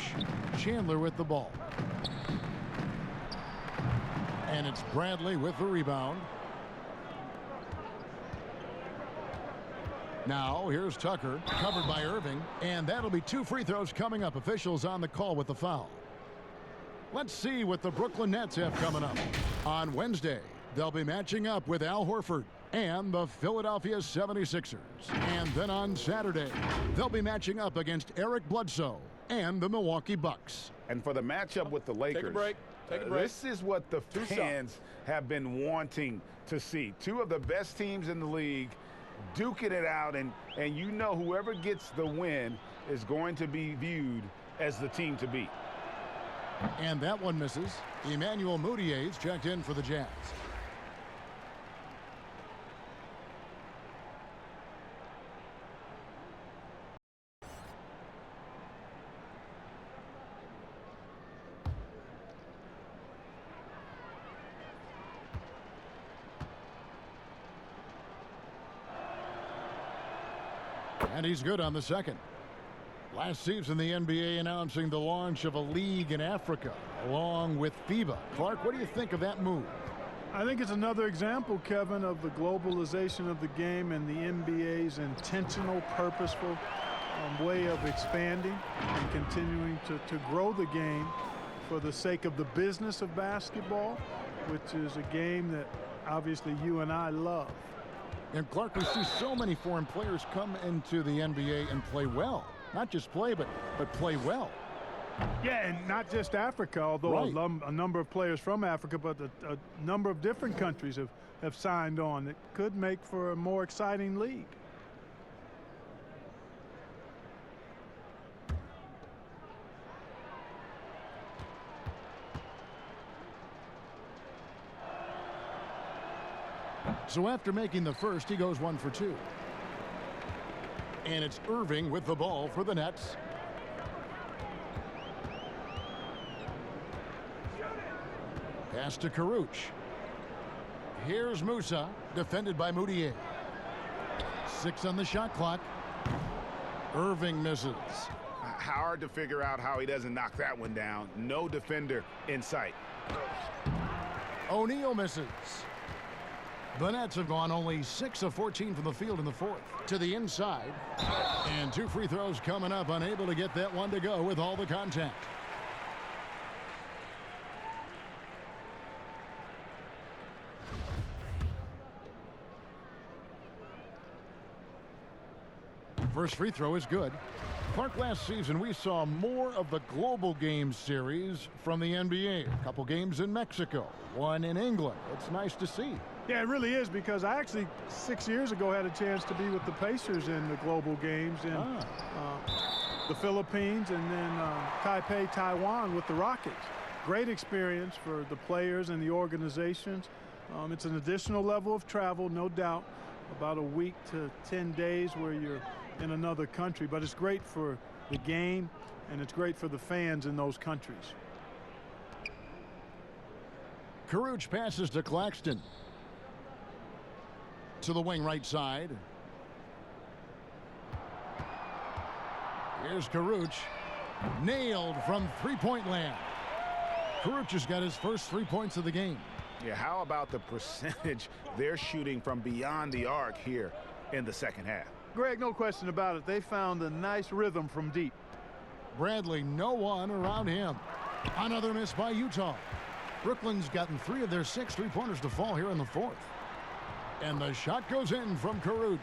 Chandler with the ball. And it's Bradley with the rebound. Now, here's Tucker, covered by Irving. And that'll be 2 free throws coming up. Officials on the call with the foul. Let's see what the Brooklyn Nets have coming up. On Wednesday, they'll be matching up with Al Horford and the Philadelphia 76ers. And then on Saturday, they'll be matching up against Eric Bledsoe and the Milwaukee Bucks. And for the matchup with the Lakers, Take a break. Take a break. This is what the fans have been wanting to see. 2 of the best teams in the league duking it out, and you know whoever gets the win is going to be viewed as the team to beat. And that one misses. Emmanuel Mudiay's checked in for the Jazz. And he's good on the second. Last season, the NBA announcing the launch of a league in Africa, along with FIBA. Clark, what do you think of that move? I think it's another example, Kevin, of the globalization of the game and the NBA's intentional, purposeful way of expanding and continuing to grow the game for the sake of the business of basketball, which is a game that obviously you and I love. And Clark, we see so many foreign players come into the NBA and play well. Not just play, but play well. Yeah, and not just Africa, although a number of players from Africa, but a number of different countries have signed on. It could make for a more exciting league. So after making the first, he goes 1 for 2. And it's Irving with the ball for the Nets. Pass to Karuch. Here's Musa, defended by Moutier. 6 on the shot clock. Irving misses. Hard to figure out how he doesn't knock that one down. No defender in sight. O'Neal misses. The Nets have gone only 6 of 14 from the field in the fourth. To the inside. And 2 free throws coming up, unable to get that one to go with all the contact. First free throw is good. Clark, last season we saw more of the global games series from the NBA. A couple games in Mexico, 1 in England. It's nice to see. Yeah, it really is, because I actually 6 years ago had a chance to be with the Pacers in the global games in the Philippines, and then Taipei, Taiwan with the Rockets. Great experience for the players and the organizations. It's an additional level of travel, no doubt, about a week to 10 days where you're in another country, but it's great for the game and it's great for the fans in those countries. Karuch passes to Claxton. To the wing right side. Here's Karuch. Nailed from three-point land. Karuch has got his first 3 points of the game. Yeah, how about the percentage they're shooting from beyond the arc here in the second half? Greg, no question about it. They found a nice rhythm from deep. Bradley, no one around him. Another miss by Utah. Brooklyn's gotten 3 of their 6 3-pointers to fall here in the fourth. And the shot goes in from Karuch.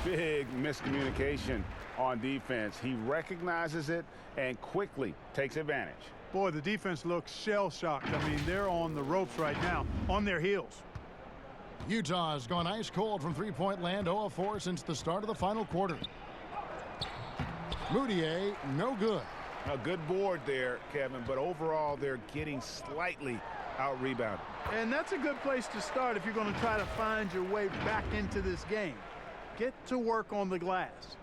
Big miscommunication on defense. He recognizes it and quickly takes advantage. Boy, the defense looks shell-shocked. I mean, they're on the ropes right now, on their heels. Utah's gone ice cold from three-point land, 0 of 4 since the start of the final quarter. Moutier, no good. A good board there, Kevin, but overall they're getting slightly out-rebounded. And that's a good place to start if you're going to try to find your way back into this game. Get to work on the glass.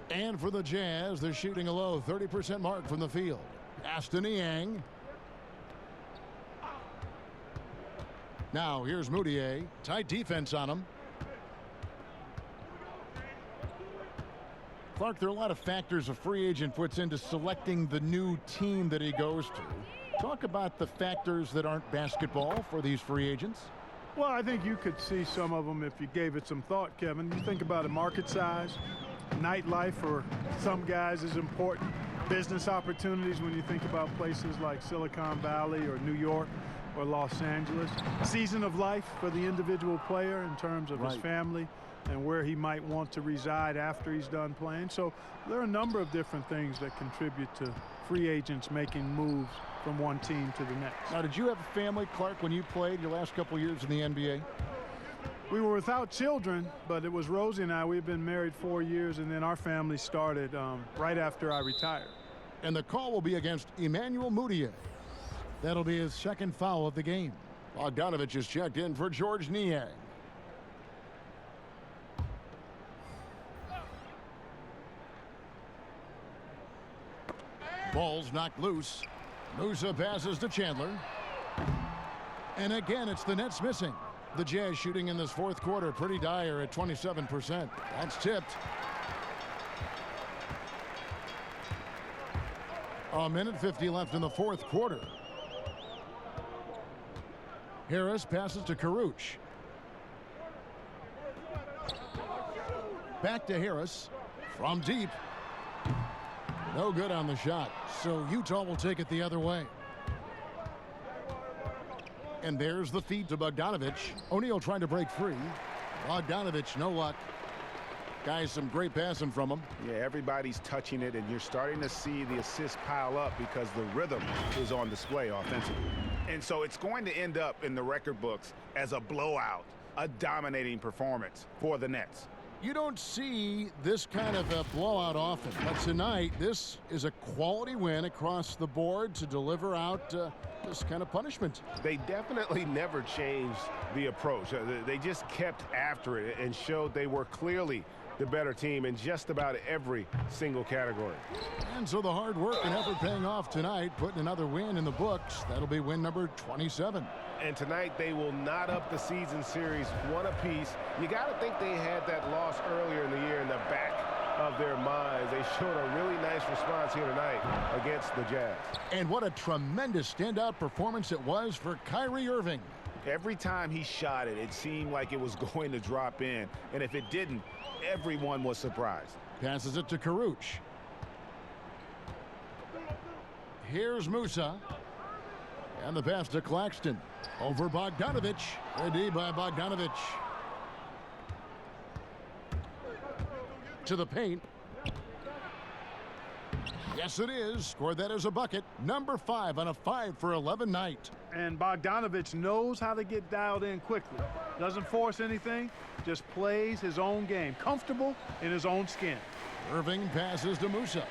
And for the Jazz, they're shooting a low 30% mark from the field. Aston Niang. Now here's Moutier. Tight defense on him. Clark, there are a lot of factors a free agent puts into selecting the new team that he goes to. Talk about the factors that aren't basketball for these free agents. Well, I think you could see some of them if you gave it some thought, Kevin. You think about a market size, nightlife for some guys is important. Business opportunities when you think about places like Silicon Valley or New York or Los Angeles. Season of life for the individual player in terms of his family and where he might want to reside after he's done playing. So there are a number of different things that contribute to free agents making moves from one team to the next. Now, did you have a family, Clark, when you played your last couple years in the NBA? We were without children, but it was Rosie and I. We've been married 4 years, and then our family started right after I retired. And the call will be against Emmanuel Moutier. That'll be his second foul of the game. Bogdanovich is checked in for George Niang. Ball's knocked loose. Musa passes to Chandler. And again, it's the Nets missing. The Jazz shooting in this fourth quarter pretty dire at 27%. That's tipped. A minute 50 left in the fourth quarter. Harris passes to Karuch. Back to Harris from deep. No good on the shot. So Utah will take it the other way. And there's the feed to Bogdanovich. O'Neal trying to break free. Bogdanovich, no luck. Guys, some great passing from him. Yeah, everybody's touching it, and you're starting to see the assists pile up because the rhythm is on display offensively. And so it's going to end up in the record books as a blowout, a dominating performance for the Nets. You don't see this kind of a blowout often, but tonight this is a quality win across the board to deliver out this kind of punishment. They definitely never changed the approach. They just kept after it and showed they were clearly the better team in just about every single category. And so the hard work and effort paying off tonight, putting another win in the books. That'll be win number 27. And tonight they will knot up the season series one apiece. You got to think they had that loss earlier in the year in the back of their minds. They showed a really nice response here tonight against the Jazz. And what a tremendous standout performance it was for Kyrie Irving. Every time he shot it, it seemed like it was going to drop in. And if it didn't, everyone was surprised. Passes it to Karuch. Here's Musa. And the pass to Claxton. Over Bogdanovich. Ready by Bogdanovich. To the paint. Yes, it is. Scored that as a bucket. Number 5 on a 5 for 11 night. And Bogdanovich knows how to get dialed in quickly. Doesn't force anything, just plays his own game. Comfortable in his own skin. Irving passes to Musa.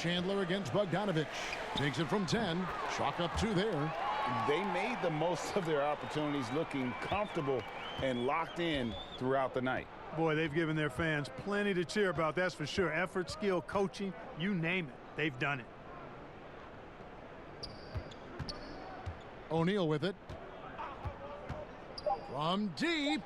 Chandler against Bogdanovich. Takes it from 10. Chalk up 2 there. They made the most of their opportunities, looking comfortable and locked in throughout the night. Boy, they've given their fans plenty to cheer about, that's for sure. Effort, skill, coaching, you name it. They've done it. O'Neal with it. From deep.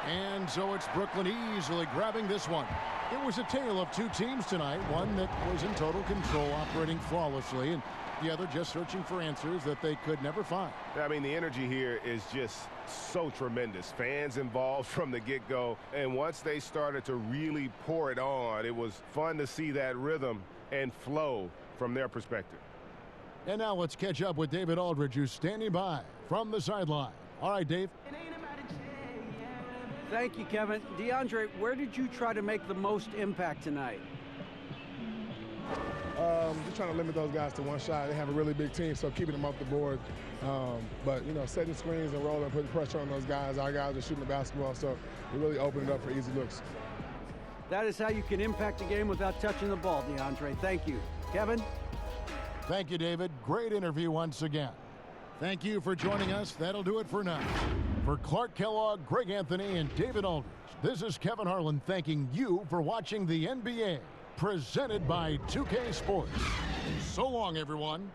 And so it's Brooklyn easily grabbing this one. It was a tale of 2 teams tonight, one that was in total control, operating flawlessly, and the other just searching for answers that they could never find. I mean, the energy here is just so tremendous. Fans involved from the get-go, and once they started to really pour it on, it was fun to see that rhythm and flow from their perspective. And now let's catch up with David Aldridge, who's standing by from the sideline. All right, Dave. Thank you, Kevin. DeAndre, where did you try to make the most impact tonight? Just trying to limit those guys to one shot. They have a really big team, so keeping them off the board. But, you know, setting screens and rolling, putting pressure on those guys. Our guys are shooting the basketball, so we really opened it up for easy looks. That is how you can impact a game without touching the ball, DeAndre. Thank you. Kevin? Thank you, David. Great interview once again. Thank you for joining us. That'll do it for now. For Clark Kellogg, Greg Anthony, and David Aldridge, this is Kevin Harlan thanking you for watching the NBA, presented by 2K Sports. So long, everyone.